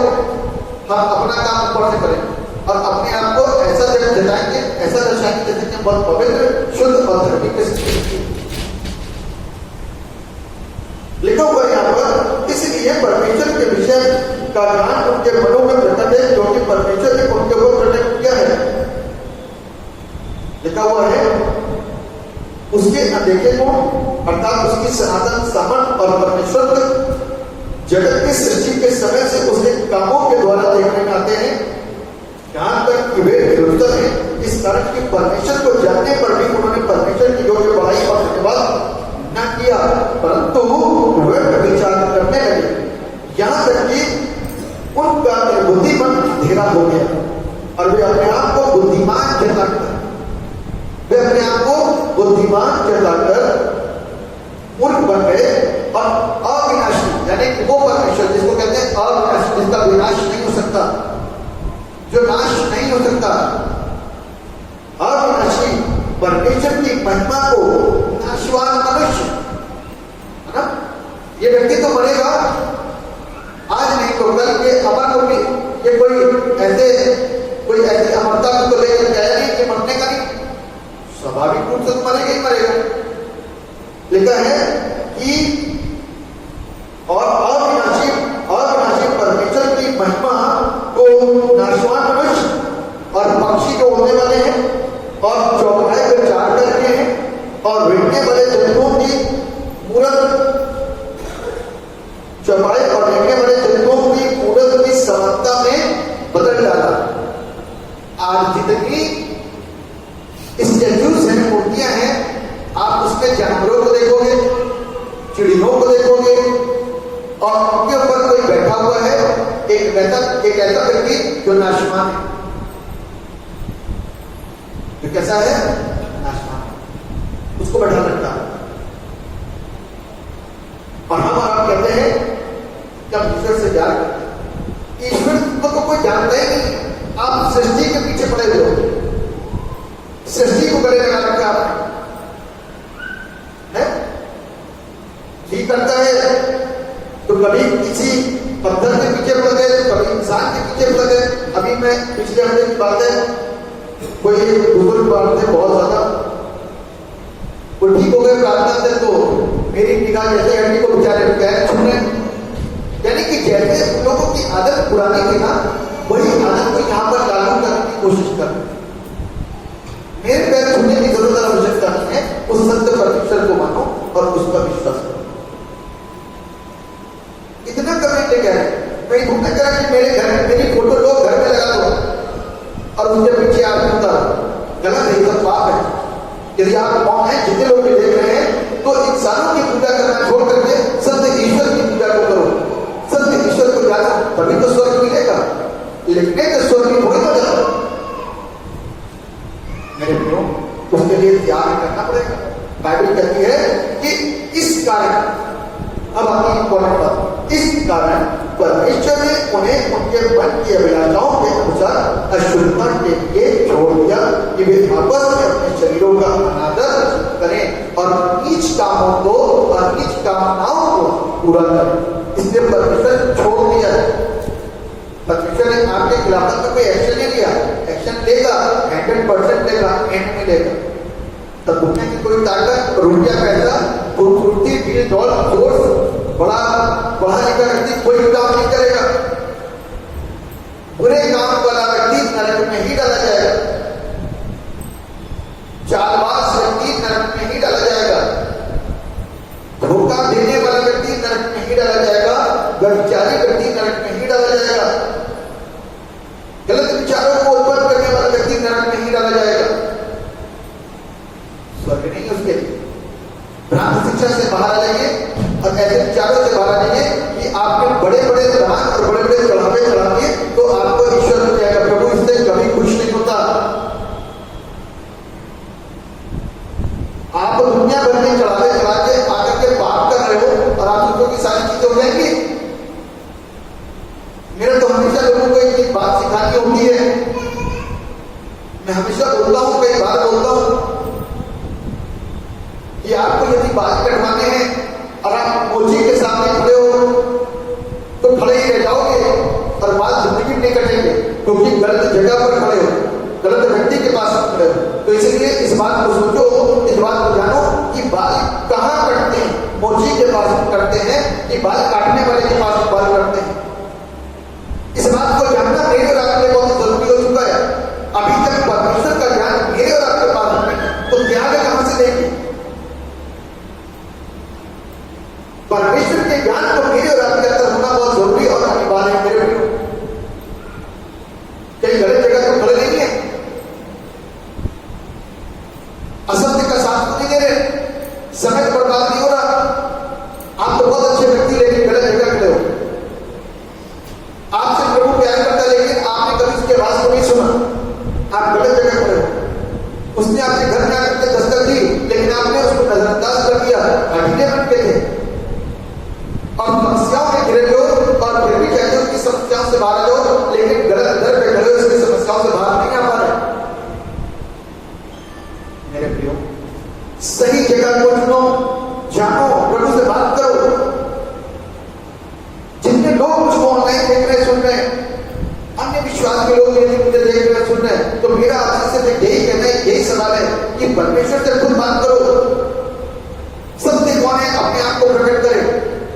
हम अपना काम ऊपर से करेंगे और अपने आप को ऐसा जताएंगे, ऐसा दर्शाएंगे जैसे कि बहुत पवित्र, शुद्ध और धार्मिक लिखा हुआ है यहाँ पर। इसलिए परमेश्वर के विषय का ज्ञान उनके मनों में प्रकट है क्योंकि परमेश्वर ने उनके ऊपर प्रकट किया है। लिखा हुआ है उसके अनदेखे को, अर्थात उसकी सनातन सामर्थ और परमेश्वर जगत की सृष्टि के समय से उसके कामों के द्वारा देखने में आते हैं। यहाँ तक कि वे निरुत्तर हैं, इस कारण कि परमेश्वर को जानने पर भी उन्होंने परमेश्वर की योग्य बड़ाई और धन्यवाद न किया, परंतु वे विचार करने लगे। यहाँ तक कि उनका बुद्धिमान अंधेरा हो गया और वे अपने आप को बुद्धिमान जताकर, वे अपने आप को बुद्धिमान जताकर मूर्ख बन गए और अविनाशी, यानी कि वो परमेश्वर जिसको कहते हैं अविनाशी, जिसका विनाश नहीं हो सकता, जो नाश नहीं हो सकता, अविनाशी परमेश्वर की महिमा को नाशवान मनुष्य, है ना, ये व्यक्ति तो मरेगा आज नहीं तो कल, ये अमर होगी, ये कोई ऐसी अमरता को लेकर गया नहीं कि मरने का नहीं, स्वाभाविक रूप से तो मरेगा ही मरेगा। लिखा है कि और अविनाशी परमेश्वर की महिमा को नाशवान मनुष्य और पक्षी जो होने वाले हैं और चौपाई पर चार करके हैं और बैठने वाले जंतुओं की मूरत, चौपाई और बैठने वाले जंतुओं की मूरत की समानता में बदल डाला। आज जितनी स्टैच्यूज हैं, मूर्तियां हैं, आप उसमें जानवरों को देखोगे, चिड़ियों को देखोगे और उनके ऊपर कोई बैठा हुआ है, एक ऐसा व्यक्ति जो नाशवान है। तो कैसा है? नाशवान, उसको बैठा रखता है। और हम आप कहते हैं कि हम ईश्वर से प्यार करते हैं। ईश्वर को तो कोई जानता ही नहीं, आप सृष्टि के पीछे पड़े हुए हो, सृष्टि को गले लगा रखा है। ठीक करता है तो कभी किसी पत्थर के पीछे पड़ गए, कभी इंसान के पीछे पड़ गए। अभी मैं पिछले हफ्ते की बात है, कोई बुजुर्ग बात है बहुत ज्यादा, वो ठीक हो गए प्रार्थना से, तो मेरी निगाह जैसे हड्डी को बेचारे पैर छूने, यानी कि जैसे लोगों की आदत पुरानी थी ना, वही आदत को यहाँ पर लागू करने की कोशिश कर। मेरे पैर छूने की जरूरत आवश्यकता नहीं है, उस सत्य परमेश्वर को मानो और उस पर विश्वास करो। इतना करने के क्या है? मैं घूमने करा कि मेरे घर में मेरी फोटो लोग घर में लगा दो और उसके पीछे आप गलत है, सब पाप है। यदि आप मौन है, जितने लोग देख रहे हैं, तो इंसानों की पूजा करना छोड़ करके सत्य ईश्वर की पूजा को करो, सत्य ईश्वर को जानो, तभी तो स्वर्ग मिलेगा। लिखने के स्वर्ग की थोड़ी तो जानो मेरे प्रियो, उसके लिए त्याग करना पड़ेगा। बाइबल कहती है कि इस कारण, अब आगे इंपॉर्टेंट बात, इस कारण परमेश्वर ने उन्हें उनके मन की अभिलाषाओं के अनुसार अशुद्धता के लिए छोड़ दिया कि वे आपस में अपने शरीरों का अनादर करें और नीच कामों को और नीच कामनाओं को पूरा करें। इसलिए परमेश्वर छोड़ दिया। परमेश्वर ने आपके खिलाफ में कोई एक्शन नहीं लिया, एक्शन लेगा 100% लेगा, एंड में लेगा। तब दुनिया की कोई ताकत, रुपया, पैसा, खूबसूरती, भीड़ दौड़, फोर्स, बड़ा लिखा व्यक्ति कोई काम नहीं करेगा। बुरे काम वाला व्यक्ति नरक में ही डाला जाएगा, चालबाज व्यक्ति नरक में ही डाला जाएगा, धोखा देने वाला व्यक्ति नरक में ही डाला जाएगा, व्यभिचारी व्यक्ति नरक में ही डाला जाएगा, गलत विचारों को उत्पन्न करने वाला व्यक्ति नरक में ही डाला जाएगा। स्वर्ग नहीं उसके लिए। भ्रांत शिक्षा से बाहर आएंगे और ऐसे विचारों से बाहर आएंगे कि आपके बड़े बड़े दान और बड़े बड़े चढ़ावे चढ़ाएंगे तो आपको ईश्वर हो जाएगा। प्रभु इससे कभी खुश नहीं होता। आप दुनिया भर में चढ़ावे चढ़ा के आकर के पाप कर रहे हो और आप लोगों की सारी चीजें हो जाएंगी। मेरा तो हमेशा लोगों को एक बात सिखानी होती है, मैं हमेशा बोलता हूं, कई बार बोलता हूं कि आपको यदि बाल कटवाने हैं और आप मोची के सामने खड़े हो तो खड़े ही रह जाओगे और बाल जिंदगी में नहीं कटेंगे, क्योंकि गलत जगह पर खड़े हो, गलत व्यक्ति के पास खड़े हो। तो इसलिए इस बात को सोचो, इस बात को जानो कि बाल कहाँ कटते हैं। मोची के पास कटते हैं कि बाल काटने वाले के पास बाल कटते हैं। इस बात को जानना मेरे और आपके बहुत जरूरी हो चुका है। अभी तक परमेश्वर का ज्ञान मेरे और आपके पास नहीं है, तो त्याग कहां से लेंगे? परमेश्वर के ज्ञान को मेरे और आपके अंदर होना बहुत जरूरी और अनिवार्य है। मेरे प्रियो, कई गलत जगह तो खड़े नहीं है, असत्य का साथ तो नहीं दे रहे, समय बर्बाद नहीं हो रहा। आप तो बहुत अच्छे व्यक्ति लेकिन गलत जगह खड़े हो। आपसे प्रभु प्यार करता है लेकिन आपने कभी उसके आवाज को नहीं सुना, आप गलत जगह खड़े हो। उसने आपके घर में आकर के दस्तक दी लेकिन आपने उसको नजरअंदाज कर दिया, अधीने बन के थे और समस्याओं में घिरे हो और फिर भी कहते हो कि समस्याओं से बाहर हो, लेकिन गलत दर पे खड़े हो, इसलिए समस्याओं से बाहर नहीं आ पा रहे। मेरे प्रियो, सही जगह को चुनो, जानो, प्रभु से बात करो। जितने लोग मुझको ऑनलाइन देख रहे सुन रहे, अन्य विश्वास के लोग यदि मुझे देख रहे सुन रहे, तो मेरा आपसे सिर्फ यही कहना है, यही सवाल है कि परमेश्वर से खुद बात करो। सत्य कौन है अपने आप को प्रकट करे,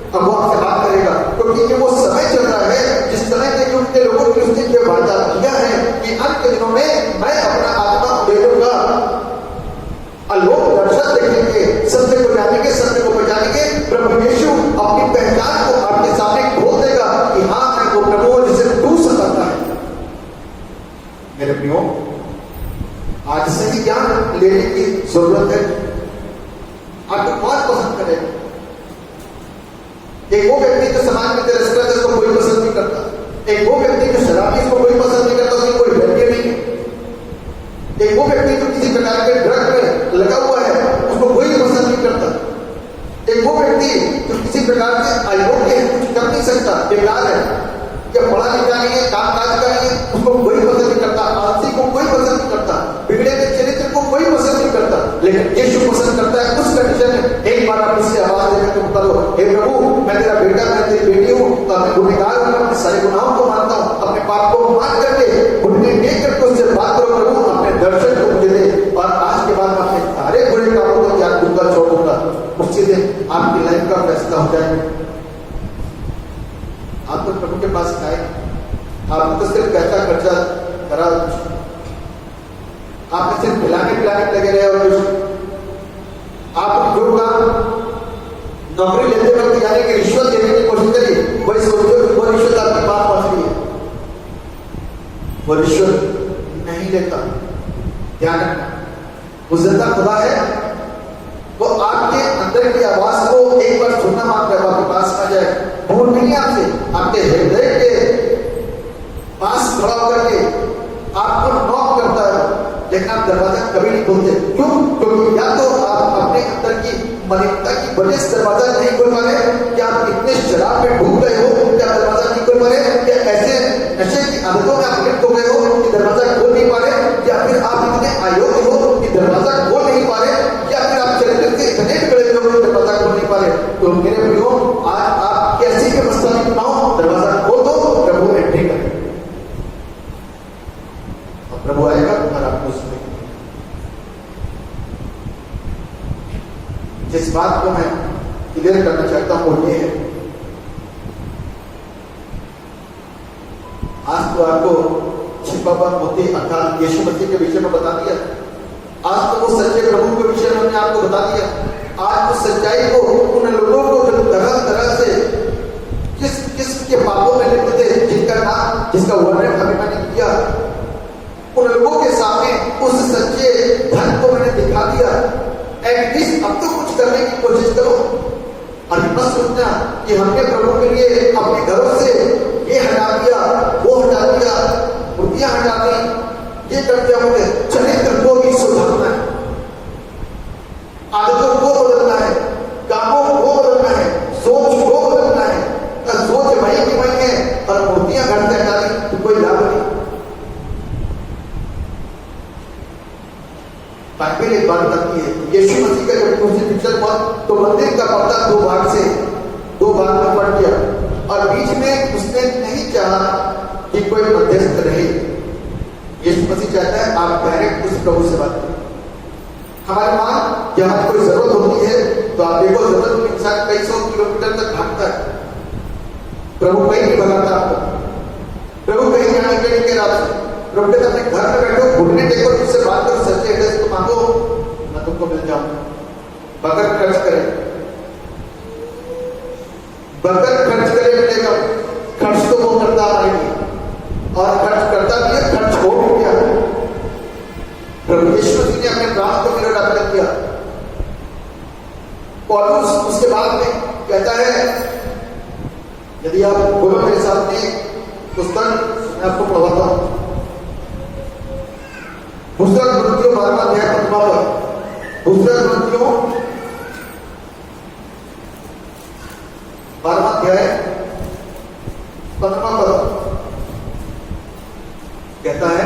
अब वो आपसे बात करेगा, क्योंकि वो समय चल रहा है जिस तरह के उनके लोगों की उसने जो वादा किया है कि अंत के दिनों में मैं अपना आत्मा दे दूंगा आज सही ज्ञान लेने की जरूरत है। आपको कौन पसंद करेगा? एक वो व्यक्ति जो समाज में तिरस्कृत है, उसको कोई पसंद नहीं करता। एक वो व्यक्ति जो शराबी, इसको कोई पसंद नहीं करता, उसकी कोई वैल्यू नहीं है। एक वो व्यक्ति जो किसी प्रकार के ड्रग में लगा हुआ है, उसको कोई पसंद नहीं करता। एक वो व्यक्ति जो किसी प्रकार से अयोग्य है, कुछ कर नहीं सकता, बेकार है, या पढ़ा लिखा नहीं है, काम काज का नहीं है, उसको कोई पसंद नहीं करता। आलसी को कोई पसंद नहीं करता, बिगड़े के चरित्र को कोई पसंद नहीं करता। लेकिन यीशु पसंद करता है उस कंडीशन में, एक बार आप इससे आवाज देकर तुम करो, हे प्रभु मैं तेरा बेटा, मैं तेरी बेटी हूँ, तो मैं गुनहगार हूँ, अपने सारे गुनाहों को मानता हूँ, अपने पाप को मान करके घुटने टेक करके उससे बात करो, प्रभु अपने दर्शन को मुझे दे, और आज के बाद अपने सारे बुरे कामों को त्याग दूंगा, छोड़ दूंगा। उससे दिन आपकी लाइफ का फैसला हो जाएगा। आप तो प्रभु के पास आए, आप तो सिर्फ पैसा खर्चा करा, आप सिर्फ खिलाने पिलाने लगे रहे, और कुछ आप जो काम नौकरी लेते वक्त यानी कि रिश्वत देने की कोशिश करी, वही सोचो वो रिश्वत आपकी बात पहुंच रही है। वो रिश्वत नहीं लेता, ध्यान रखना। वो जिंदा खुदा है, वो आपके अंदर की आवाज को एक बार सुनना मांग रहा है, आपके पास आ जाए, भूल नहीं आपसे, आपके हृदय के पास खड़ा होकर के आपको नॉक करता है, लेकिन आप दरवाजा कभी नहीं खोलते। क्यों? क्योंकि या तो आप अपने अंदर की मलिनता की वजह से दरवाजा नहीं खोल पा रहे, क्या आप इतने शराब में डूब गए हो कि आप दरवाजा नहीं खोल पा रहे, क्या ऐसे नशे की आदतों में आप लिप्त हो गए हो कि दरवाजा खोल नहीं पा रहे, या फिर आप इतने अयोग्य हो कि दरवाजा खोल नहीं पा रहे, या फिर आप चरित्र से इतने बिगड़े हो कि दरवाजा खोल नहीं पा रहे। तो मेरे प्रियो, आज आप कैसी व्यवस्था नहीं बनाओ, दरवाजा खोल दो, प्रभु एंट्री करें, और प्रभु आएगा और आपको सुनेगा। जिस बात को मैं क्लियर करना चाहता हूं वो ये है, आज तो आपको छिपा हुआ मोती अर्थात यीशु मसीह के विषय में बता दिया। आज तो वो सच्चे प्रभु के विषय में हमने आपको बता दिया। आज उस सच्चाई को, उन लोगों को जो तरह तरह से किस किस के पापों में लिप्त थे, जिनका नाम, जिसका वर्णन अभी मैंने किया, उन लोगों के सामने उस सच्चे धन को मैंने दिखा दिया। एटलीस्ट अब तो कुछ करने की कोशिश करो, और मत सोचना कि हमने प्रभु के लिए अपने घरों से ये हटा दिया, वो हटा दिया, मूर्तियां हटा दी, ये कर दिया। मुझे चरित्र को भी सुधारना है, आदतों को बदलना है, कामों को बदलना है, सोच को बदलना है। सोच वही की वही है, और मूर्तियां घर से हटा दी तो कोई लाभ नहीं। बाइबल एक बात बताती है, यीशु मसीह का जब क्रूसिफिक्शन हुआ तो मंदिर का पर्दा दो भाग में फट गया, और बीच में उसने नहीं चाहा कि कोई मध्यस्थ रहे। यीशु मसीह चाहता है आप डायरेक्ट उस प्रभु से बात करें। हमारे मां जहां कोई जरूरत होती है तो आप देखो, जरूरत में इंसान कई 100 किलोमीटर तक भागता है, प्रभु कहीं नहीं भगाता आपको। प्रभु कहीं जाने के लिए कह रहा है, प्रभु कहते अपने घर में बैठो, घुटने टेको, तुझसे बात करो, सच्चे हृदय से मांगो, मैं तुमको मिल जाऊंगा। बगैर खर्च करें, बगैर खर्च करे मिलेगा। खर्च तो वो करता हमारे लिए, और खर्च करता भी है, खर्च हो भी गया। प्रभु यीशु मसीह ने अपने प्राण को मेरे अर्पित किया। पौलुस उसके बाद में कहता है, यदि आप बोलो मेरे सामने पुस्तक, मैं आपको पढ़वाता हूं, पुस्तक ग्रंथियों 12वां अध्याय 15वां पद, पुस्तक ग्रंथियों 12वां अध्याय 15वां पद कहता है,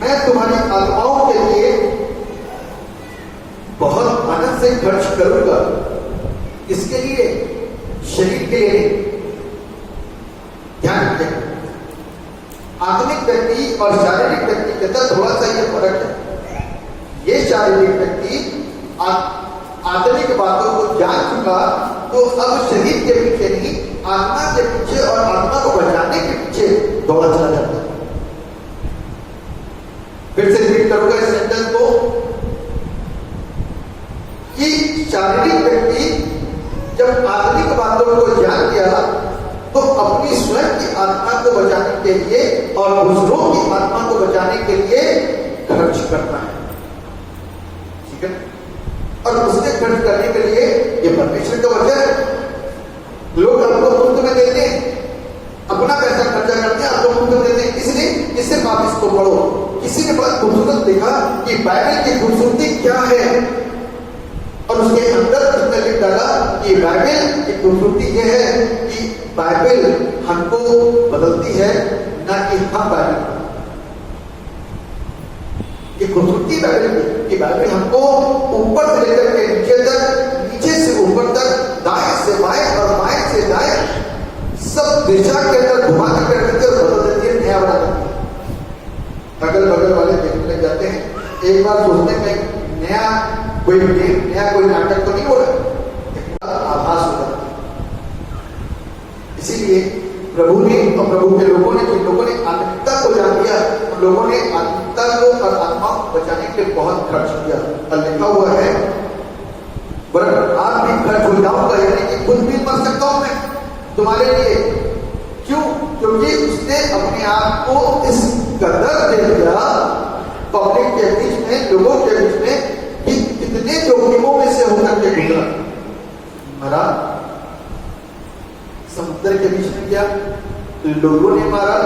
मैं तुम्हारी आत्माओं के लिए बहुत आनंद से खर्च करूंगा। इसके लिए, शरीर के लिए ध्यान रखें। आत्मिक व्यक्ति और शारीरिक व्यक्ति के अंदर थोड़ा सा ये फर्क है। ये शारीरिक व्यक्ति आत्मिक बातों को जान चुका, तो अब शरीर के पीछे नहीं, आत्मा के पीछे और आत्मा को बचाने के पीछे दौड़ा चला जाता है। फिर से रिपीट करूंगा इस सेंटेंस को, कि शारीरिक व्यक्ति जब आत्मिक बातों को जान गया तो अपनी स्वयं की आत्मा को बचाने के लिए और दूसरों की आत्मा को बचाने के लिए खर्च करना है, ठीक है। और उसके खर्च करने के लिए ये परमेश्वर का वचन है। लोग आपको मुफ्त में देते हैं, अपना पैसा खर्चा करते हैं, आपको मुफ्त में देते हैं, इसलिए इससे आप इसको पढ़ो। किसी ने बड़ा खूबसूरत देखा कि बाइबल की खूबसूरती क्या है, और उसके अंदर उसने लिख डाला कि बाइबल की खूबसूरती यह है कि बाइबल हमको बदलती है, ना कि हम बाइबल। ये खूबसूरती बाइबल की बाइबल हमको ऊपर से लेकर के नीचे तक, नीचे से ऊपर तक, दाएं से बाएं और बाएं से दाएं सब दिशा के अंदर घुमा कर देती है और बदल देती है, नया बना देती है। अगल बगल वाले देखने लग जाते हैं, एक बार सोचते हैं नया कोई नाटक तो नहीं हो रहा, आभास हो जाता है। इसीलिए प्रभु ने और प्रभु के लोगों ने, जिन लोगों ने आत्मिकता को जान लिया, उन लोगों ने आत्मिकता को और आत्मा को बचाने के लिए बहुत खर्च किया। और लिखा हुआ है, वरन आप भी खर्च हो जाऊंगा, यानी कि खुद भी मर सकता हूं मैं तुम्हारे लिए। क्यों? क्योंकि उसने अपने आप को इस कदर दे दिया पब्लिक के बीच में, लोगों के बीच में, कि कितने जोखिमों में से होकर के गुजरा। मरा, समुद्र के बीच में गया, लोगों ने मारा,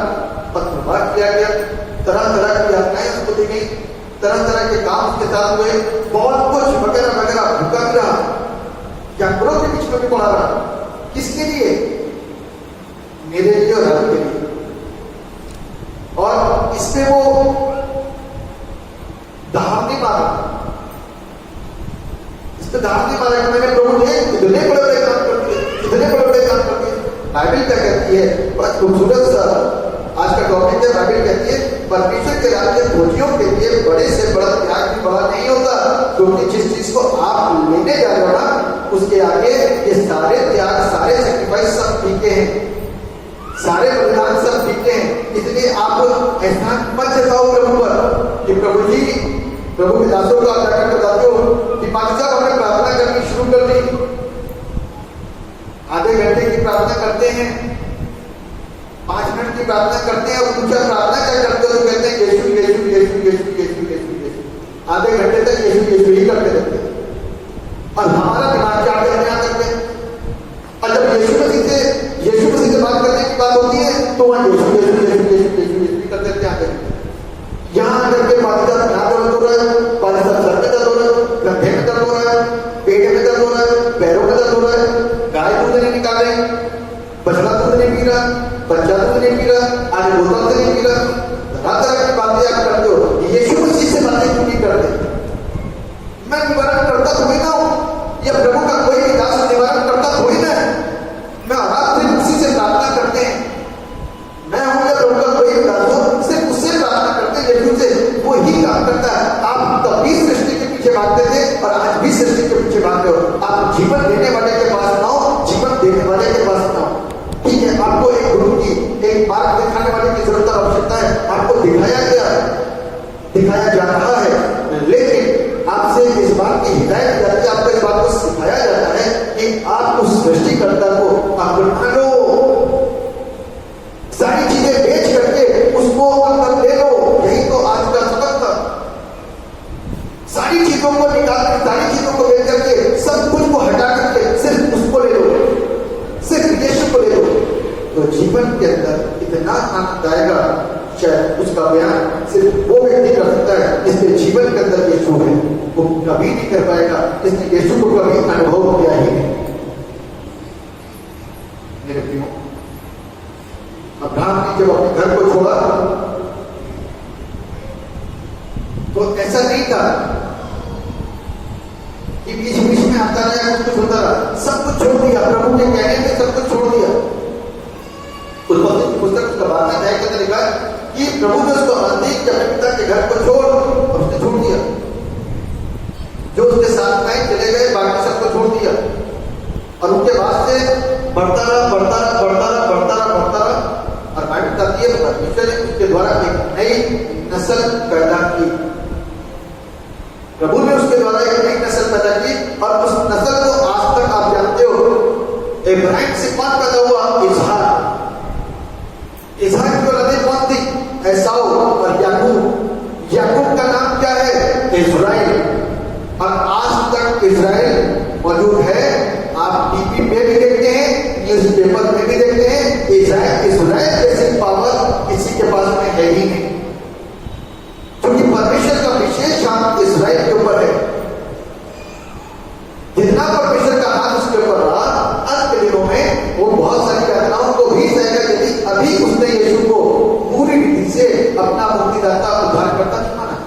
पथरवाह किया गया, तरह तरह की यातनाएं उसको दी गई, तरह तरह के काम उसके साथ हुए, बहुत कुछ वगैरह वगैरह, भूखा भी रहा, जानवरों के बीच में भी पड़ा रहा। किसके लिए? मेरे लिए और आपके लिए। और इसमें वो दाम नहीं मारा, इसमें दाम नहीं मारा कि मैंने प्रभु ने इतने बड़े बड़े काम कर दिए, इतने बड़े बड़े काम कर दिए। बाइबल क्या कहती है, बड़ा खूबसूरत सा आज का टॉपिक है। बाइबल कहती है परमेश्वर के राज्य के खोजियों के लिए बड़े से बड़ा त्याग भी बड़ा नहीं होता, क्योंकि जिस चीज को आप लेने जा रहे हो ना, उसके आगे ये सारे त्याग, सारे सैक्रिफाइस सब फीके हैं, सारे बलिदान सब फीके हैं। इसलिए आप ऐसा मत जताओ प्रभु पर कि प्रभु जी, प्रभु के दासों को आप जाकर बताते हो कि पास्टर साहब हमने प्रार्थना करनी शुरू कर दी, आधे घंटे की प्रार्थना करते हैं, 5 मिनट की प्रार्थना करते हैं, और पूछा प्रार्थना क्या करते हो, तो कहते हैं यीशु यीशु यीशु यीशु यीशु यीशु यीशु। आधे घंटे तक यीशु यीशु ही करते रहते हैं, और हमारा दिमाग क्या करने आ करते हैं। और जब यीशु मसीह से बात करने की बात होती है, तो वहां यीशु यीशु यीशु यीशु यीशु करते रहते हैं। यहाँ आकर के पास्टर साहब यहाँ दर्द हो रहा है, पास्टर साहब सर में दर्द हो रहा है, कंधे में दर्द हो रहा है, पेट में दर्द हो रहा है, पैरों में दर्द हो रहा है, गाय दूध नहीं निकाल रहे, बछड़ा दूध नहीं पी रहा, बच्चा दूध नहीं पी रहा, आज बोतल से नहीं पी रहा, तरह तरह की बातें आप करते हो। यीशु मसीह से बातें क्यों नहीं करते? मैं निवारण करता थोड़ी ना हूं, या प्रभु का कोई भी दास निवारण करता थोड़ी ना है। मैं आप सिर्फ उसी से प्रार्थना करते हैं, मैं हूं या प्रभु का कोई भी दास हो, सिर्फ उससे प्रार्थना करते हैं, यीशु से, वो ही काम करता है। आप तब भी सृष्टि के पीछे भागते थे और आज भी सृष्टि के पीछे भाग रहे हो। आप जीवन देने वाले के पास ना हो, जीवन देने वाले के पास ना हो। ठीक है, आपको एक गुरु की, एक मार्ग दिखाने वाले की जरूरत और आवश्यकता है, आपको दिखाया गया है, दिखाया जा रहा है, लेकिन आपसे इस बात की हिदायत की जाती है, आपको इस बात को सिखाया जाता है कि आप उस सृष्टिकर्ता को अपना लो, सारी चीजें बेच करके उसको अंदर ले लो। यही तो आज का सबक था। सारी चीजों को निकाल कर, सारी चीजों को बेच करके, सब कुछ को हटा करके सिर्फ उसको ले लो, सिर्फ यीशु को ले लो, तो जीवन के अंदर इतना आनंद आएगा, शायद उसका बयान सिर्फ वो व्यक्ति कर सकता है जिसके जीवन के अंदर यीशु है। वो कभी नहीं कर पाएगा जिसने यीशु को कभी अनुभव किया ही नहीं। मेरे प्रियो, अब्राहम ने जब अपने घर को छोड़ा तो ऐसा नहीं था कि बीच बीच में आता रहा, कुछ होता रहा, सब कुछ छोड़ दिया, प्रभु के कहने में सब कुछ छोड़ दिया। उत्पत्ति की पुस्तक उसका 12 अध्याय के अंदर लिखा है कि प्रभु ने उसको नजदीक अपने पिता के घर को छोड़, और उसने छोड़ दिया, जो उसके साथ में चले गए, बाकी सबको छोड़ दिया, और उनके बाद से बढ़ता रहा, बढ़ता रहा, बढ़ता रहा, बढ़ता रहा, बढ़ता रहा। और बाइबल बताती है परमेश्वर ने उसके द्वारा एक नई नस्ल पैदा की, प्रभु ने उसके द्वारा एक नई नस्ल पैदा की, और उस नस्ल को आज तक आप जानते हो, इब्राहिम से कौन पैदा हुआ? इसहाक। इसहाक की औलादें कौन थी? एसाव और याकूब।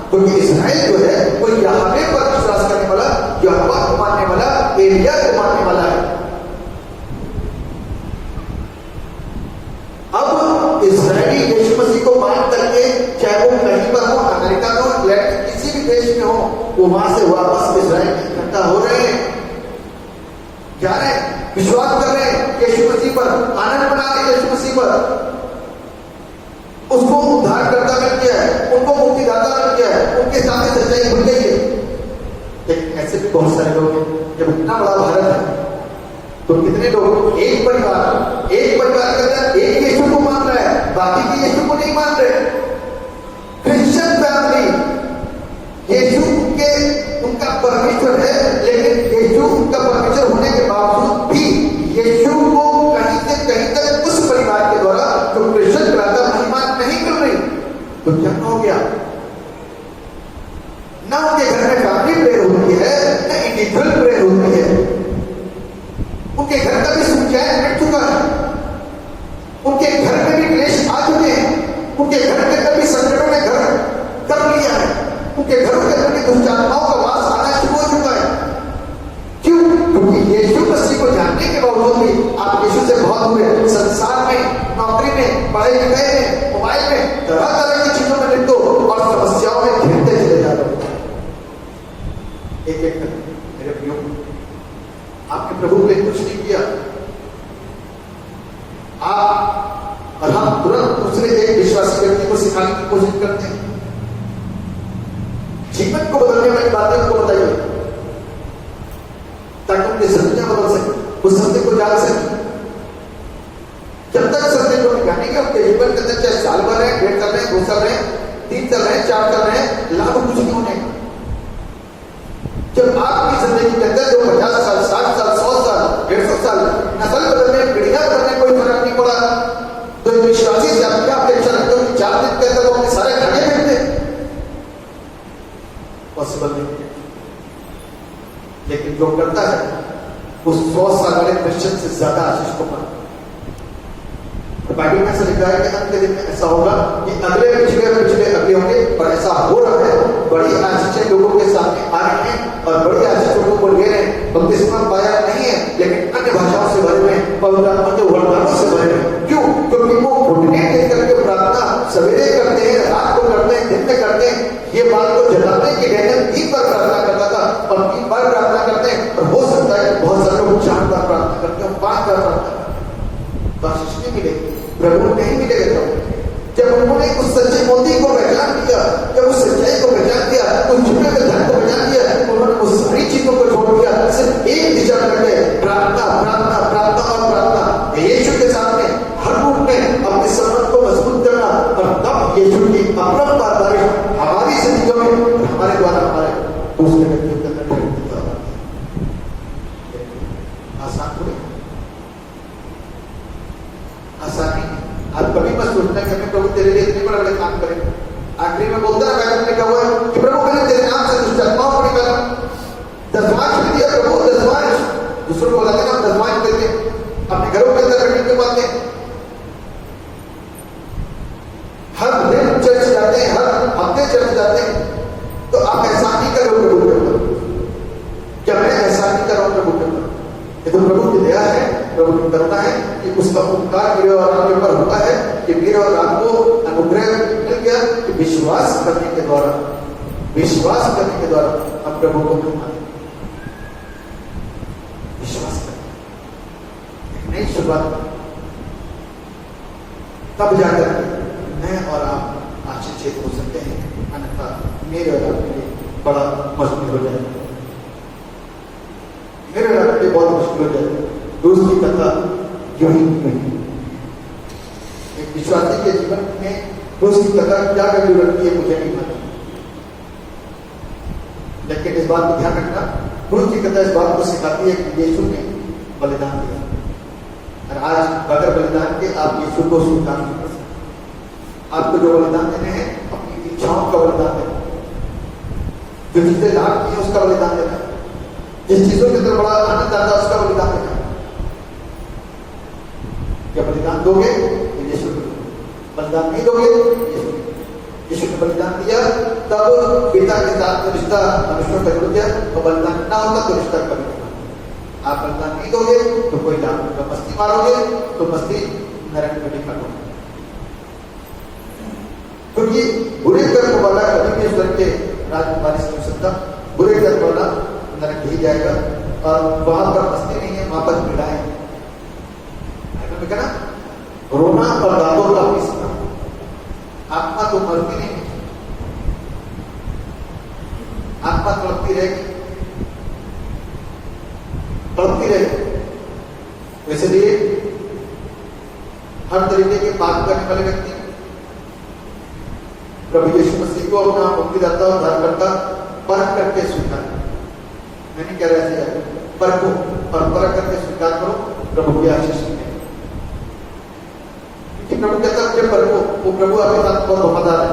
क्योंकि इस्राएल जो है वो यहोवा पर विश्वास करने वाला, यहोवा को मानने वाला, एलिया को मानने वाला है। अब इस्राएली यीशु मसीह को मान करके, चाहे वो कहीं पर हो, अमेरिका में हो, इंग्लैंड किसी भी देश में हो, वो वहां से वापस इस्राएल में इकट्ठा हो रहे हैं, जा रहे हैं, विश्वास कर रहे हैं यीशु मसीह पर, आनंद मना रहे हैं यीशु मसीह पर। उसको उद्धारकर्ता मिल गया है, उनको मुक्तिदाता मिल गया है, उनके सामने सच्चाई खुल गई है। लेकिन ऐसे भी बहुत सारे लोग हैं, जब इतना बड़ा भारत है तो कितने लोग एक परिवार के अंदर एक यीशु को मान रहा है, बाकी के यीशु को नहीं मान रहे। क्रिश्चियन फैमिली यीशु के उनका परमेश्वर है, लेकिन यीशु उनका परमेश्वर होने के बावजूद भी यीशु को कहीं से कहीं तक उस परिवार के द्वारा जो क्रिश्चियन प्रार्थना महिमा नहीं कर रही, तो क्या हो गया? ना उनके घर में फैमिली प्रेयर होती है, ना इंडिविजुअल प्रेयर होती है। उनके घर का भी सुचैन मिट चुका है, उनके घर में भी क्लेश आ चुके हैं, उनके घर के अंदर भी संकटों ने घर कर लिया है, उनके घरों के अंदर भी दुष्ट आत्माओं का वास आना शुरू हो चुका है। क्यों? क्योंकि यीशु मसीह को जानने के बावजूद भी आप यीशु से बहुत हुए, संसार में, नौकरी में, पढ़ाई लिखाई में, मोबाइल में, तरह तरह की चीजों में लिप्त हो और समस्याओं में घिरते चले जा रहे हो। एक मेरे प्रियो, आपने प्रभु ने कुछ नहीं किया, आप और हम तुरंत दूसरे एक विश्वासी व्यक्ति को सिखाने की कोशिश करते हैं। जीवन को बदलने वाली बातें उनको बताइए ताकि उनकी जिंदगियां बदल सके, उस सत्य को जान सके। जब तक सत्य को जानेंगे उनके जीवन के अंदर, चाहे साल भर है, 1.5 साल है, 2 साल है, 3 साल है, 4 साल है, लाभ कुछ नहीं होने का। जब आपकी जिंदगी के अंदर जो 50 साल, 60 साल, 100 साल, 150 साल नस्ल बदलने, पीढ़ियां बदलने कोई फर्क नहीं पड़ा, तो एक विश्वासी से आप क्या अपेक्षा रखते हो कि 4 दिन के अंदर वो अपने सारे खाने फेंक दे? पॉसिबल नहीं। लेकिन जो करता है वो 100 साल वाले क्रिश्चियन से ज्यादा आशीष को पाता है। बाइबल में ऐसा लिखा है कि अंत के दिन में ऐसा होगा कि अगले अगले होंगे, और ऐसा हो रहा है। बड़ी आशीषें लोगों के सामने आ रही हैं और बड़ी आशीष लोगों को ले रहे हैं। बपतिस्मा पाया नहीं है, लेकिन अन्य भाषाओं से भरे हुए, पवित्र आत्मा के वरदानों से भरे हुए। क्यों? क्योंकि वो घुटने टेक करके प्रार्थना सवेरे करते हैं, रात को करते हैं, दिन में करते हैं। ये बात को जताते हैं कि डैनियल 3 बार प्रार्थना करता था और 3 बार प्रार्थना करते हैं, और हो सकता है बहुत सारे लोग 4 बार प्रार्थना करते हैं, 5 बार प्रार्थना करते हैं, आशीष नहीं मिलेगी, प्रभु नहीं मिलेगा। जब उन्होंने उस सच्चे मोती को पहचान किया, जब उस सच्चाई को पहचान किया, उस झूठे के धन को पहचान किया, उन्होंने उस सारी चीजों को छोड़ दिया, सिर्फ एक दिशा करके प्रार्थना प्रार्थना प्रार्थना और प्रार्थना। यीशु के सामने हर रूप में अपने संबंध को मजबूत करना, और तब यीशु की अपरंपार बारिश हमारी जिंदगियों में, हमारे द्वारा हमारे दूसरे व्यक्तियों के अंदर आसान हुए। आसानी आप कभी मत सोचना कि हमें प्रभु तेरे लिए इतने बड़े बड़े काम करें। आखिरी में बोलता है, बाइबल में क्या हुआ है कि प्रभु मैंने तेरे नाम से दुष्ट आत्माओं को निकाला, 10वां दिया प्रभु, 10वां दूसरों को बताते ना, 10वां देते अपने घरों के अंदर बैठने के बाद हर दिन चर्च जाते हैं, हर हफ्ते चर्च जाते हैं, तो आप ऐसा नहीं कर रहे हो प्रभु के ऊपर। क्या मैं ऐसा नहीं कर रहा हूं प्रभु के ऊपर? ये तो प्रभु की दया है, प्रभु की करुणा है कि उसका उपकार मेरे और आपके ऊपर होता है कि मेरे और आपको अनुग्रह मिल गया कि विश्वास करने के द्वारा हम प्रभु को माने, विश्वास करें, एक नई शुरुआत, तब जाकर मैं और आप आशीषित हो सकते हैं, अन्यथा मेरे और आपके लिए बड़ा मुश्किल हो जाएगा, मेरे और आपके लिए बहुत मुश्किल हो जाएगा। दूसरी कथा यूं ही नहीं। एक विश्वासी के जीवन में दूसरी कथा क्या वैल्यू रखती है मुझे नहीं मालूम, लेकिन इस बात को ध्यान रखना, दूसरी कथा इस बात को सिखाती है कि यीशु ने बलिदान दिया, और आज बगैर बलिदान के आप यीशु को स्वीकार नहीं कर सकते। आपको जो बलिदान देने हैं, अपनी इच्छाओं का बलिदान देना, जो चीजें लाभ की है उसका बलिदान देना, जिस चीजों के अंदर बड़ा आनंद आता है उसका बलिदान देना। क्या बलिदान दोगे तो यीशु को, बलिदान नहीं दोगे यीशु। यीशु ने बलिदान दिया, तब पिता के साथ रिश्ता मनुष्यों का जुड़ गया, और बलिदान ना होगा तो रिश्ता कभी नहीं। आप बलिदान नहीं दोगे तो कोई लाभ नहीं, मस्ती मारोगे तो मस्ती नरक में निकलोगे। क्योंकि बुरे कर्म वाला कभी भी ईश्वर के राज में वारिस नहीं हो सकता। बुरे कर्म वाला नरक ही जाएगा, और वहां पर मस्ती नहीं है, वहां पर पीड़ा है। ना रोना और दांतों का पीसना, आत्मा तो मरती नहीं, आत्मा तड़पती रहेगी, तड़पती रहेगी। इसलिए हर तरीके के पाप करने वाले व्यक्ति प्रभु यीशु मसीह को अपना मुक्तिदाता और उद्धारकर्ता परख करके स्वीकार करो। मैं नहीं कह रहा ऐसे परखो, और परख करके स्वीकार करो, प्रभु की आशीष मिलेगी। प्रभु कहता है मुझे परखो, वो प्रभु आपके साथ बहुत वफादार है।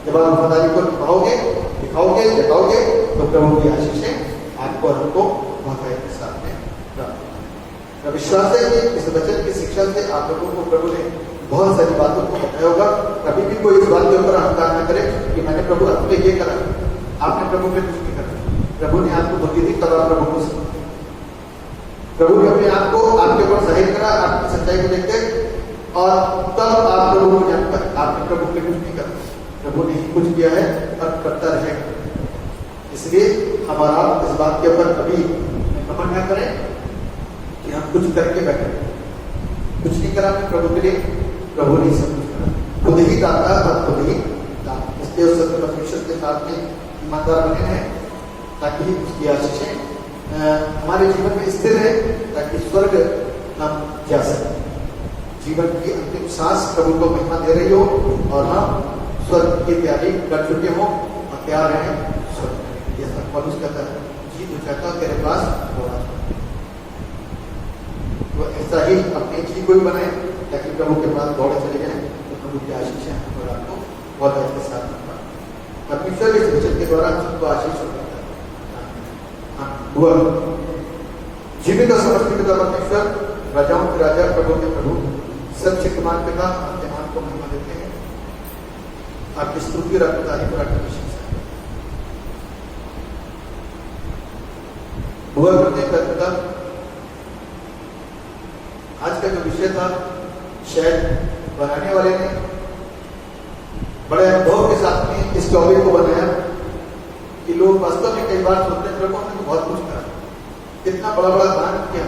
जब आप वफादारी को निभाओगे, दिखाओगे, जताओगे, तो प्रभु की आशीषें आपको और हमको वफादारी के साथ में प्राप्त होगा। विश्वास है कि इस वचन की शिक्षा से आप लोगों को प्रभु ने बहुत सारी बातों को बताया होगा। कभी भी कोई इस बात के ऊपर अहंकार न करे कि मैंने प्रभु अपने ये करा, आपने प्रभु ने कुछ नहीं करा। प्रभु ने आपको बुद्धि दी, तब आप प्रभु को समझते। प्रभु ने अपने आप को आपके ऊपर जाहिर करा, आपकी सच्चाई को देखते, और तब आप प्रभु को जानकर आपने प्रभु के कुछ नहीं करा, प्रभु ने ही कुछ किया है और करता रहेगा। इसलिए हमारा इस बात के ऊपर कभी घमंड न करें कि हम कुछ करके बैठे, कुछ नहीं करा हमने प्रभु के लिए, प्रभु ने सब कुछ करा, खुद ही दाता और खुद ही दाता। इसलिए उस सत्य परमेश्वर के साथ में ईमानदार बने हैं, ताकि उसकी आशीषें हमारे जीवन में स्थिर है, ताकि स्वर्ग हम जा सकें। जीवन की अंतिम सांस प्रभु को महिमा दे रही हो, और हम स्वर्ग की तैयारी कर चुके हो और तैयार हैं स्वर्ग। जैसा पौलुस कहता है, जी जो चाहता है तेरे पास होना, तो ऐसा ही अपने जी को ही बनाए, ताकि प्रभु के पास दौड़े चले जाए, तो प्रभु की आशीष है और आपको बहुत अच्छे साथ परमेश्वर इस वचन के द्वारा सबको आशीष होता है। जीवित और समर्पित पिता परमेश्वर, राजाओं के राजा, प्रभु के प्रभु, सब शक्तिमान पिता, आपके नाम को महिमा देते हैं। आपकी स्तुति और आपकी तारीफ और आपकी प्रशंसा हुआ करते हैं। पिता, आज का जो विषय था, शायद बनाने वाले ने बड़े अनुभव के साथ में इस टॉपिक को बनाया, कि लोग वास्तव में कई बार सोचते हैं प्रभु हमने बहुत कुछ करा, कितना बड़ा बड़ा दान किया,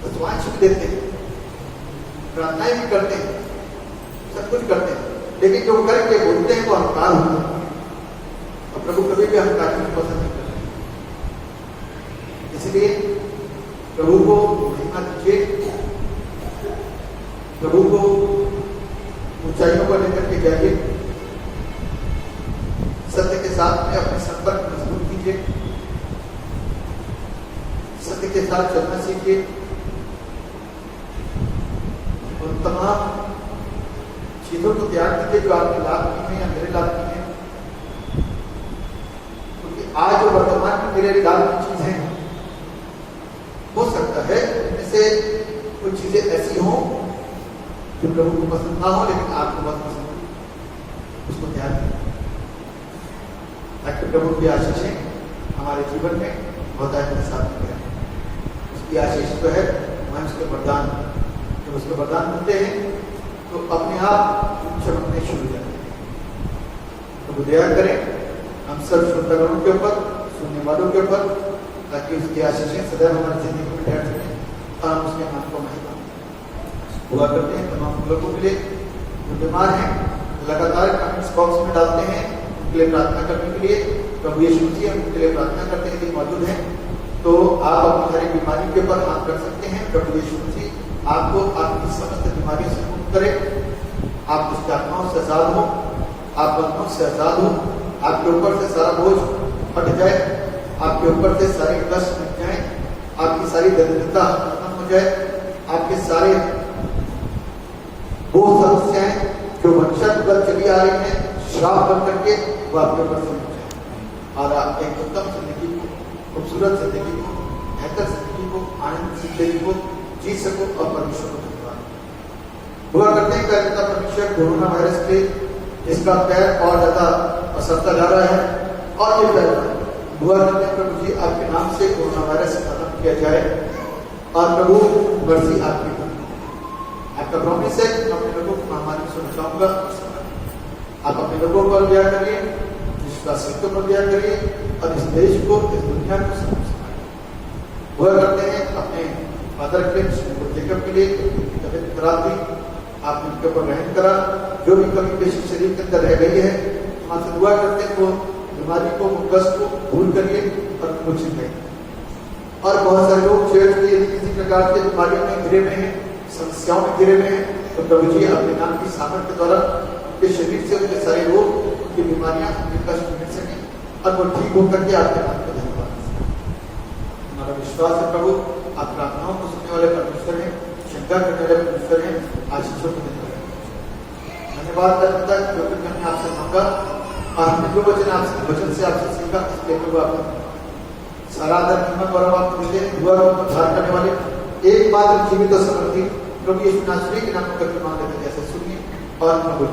तो दुआएं भी देते हैं, प्रार्थनाएं भी करते हैं, सब कुछ करते हैं, लेकिन जो करके बोलते हैं वो अहंकार होता है, और प्रभु कभी भी अहंकार को पसंद नहीं करते। इसलिए प्रभु को महिमा दीजिए, प्रभु को ऊंचाइयों पर लेकर के जाइए, सत्य के साथ में अपने संपर्क मजबूत कीजिए, सत्य के साथ चलना सीखिए, और तमाम चीजों को त्याग कीजिए जो आपके लाभ की है या मेरे लाभ की है, क्योंकि आज और वर्तमान में मेरे लाभ की चीजें हो सकता है इनमें से कुछ चीजें ऐसी हों जो प्रभु को पसंद ना हो, लेकिन आपको बहुत पसंद हो, उसको ध्यान दें, ताकि प्रभु की आशीषें हमारे जीवन में बहुत के साथ में रहें। उसकी आशीष जो है वह उसके वरदान, जब उसके वरदान मिलते हैं तो अपने आप चमकने शुरू हो जाते हैं। प्रभु दया करें हम सब श्रोतागणों के ऊपर, सुनने वालों के ऊपर, ताकि उसकी आशीषें सदैव हमारी जिंदगी में ठहर सकें और हम उसके नाम को महिमा हुआ करते हैं। तमाम लोगों के लिए जो बीमार हैं लगातार कमेंट्स बॉक्स में डालते हैं, उनके लिए प्रार्थना करने के लिए प्रभु यीशु मसीह उनके लिए प्रार्थना करते हैं, यदि मौजूद हैं तो आप अपनी हर बीमारी के ऊपर हाथ कर सकते हैं। प्रभु यीशु मसीह आपको आपकी समस्त बीमारियों से मुक्त करे, आप दुष्ट आत्माओं से आजाद हो, आप बंधनों से आजाद हो, आपके ऊपर से सारा बोझ हट जाए, आपके ऊपर से सारे कष्ट मिट जाए, आपकी सारी दरिद्रता खत्म हो जाए, आपके सारे वो समस्याएं जो वंशज चली आ रही हैं श्राप बन करके वो आपके ऊपर से मिट जाए, और आप एक उत्तम जिंदगी को, खूबसूरत जिंदगी को, बेहतर जिंदगी को, आनंद जिंदगी को जी सको और परमेश्वर को धन्यवाद हुआ करते हैं। कार्यकर्ता परमेश्वर कोरोना वायरस के जिसका पैर और ज्यादा पसरता जा रहा है, और ये पैर दुआ करते हैं प्रभु जी आपके नाम से कोरोना वायरस खत्म किया जाए, और प्रभु मर्जी आपकी आपका प्रॉमिस है कि अपने लोगों को महामारी से बचाऊंगा। आप अपने लोगों पर दया करिए, विश्वासियों पर दया करिए, और इस देश को, इस दुनिया को समझाइए। दुआ करते हैं अपने फादर के जेकब के लिए, तबियत खराब थी, आपने उनके ऊपर रहम करा, जो भी कमी पेशी शरीर के अंदर रह गई है, आपसे दुआ करते हैं वो बीमारी को, कष्ट को दूर करिए और उनको छिपाइए। और बहुत सारे लोग चेयर के किसी प्रकार के बीमारियों में घिरे हुए हैं, समस्याओं में घिरे हुए हैं, तो प्रभु जी अपने नाम की सामर्थ के द्वारा उनके शरीर से उनके सारे रोग की बीमारियां उनके कष्ट मिट सके और वो ठीक होकर के आपके नाम को धन्यवाद। हमारा विश्वास है प्रभु आप प्रार्थनाओं को सुनने वाले परमेश्वर हैं, शंका करने वाले परमेश्वर हैं, आशीषों को देने वाले। धन्यवाद करता है जो कुछ हमने आपसे मांगा और हमने जो वचन से आपसे सीखा, इसलिए प्रभु आपका सारा आदर हिम्मत और आपको मिले। दुआ को उद्धार करने वाले एक मात्र जीवित और समर्थी प्रभु यीशु नासरी के नाम में करके मांग लेते, जैसे सुनिए और कबूल।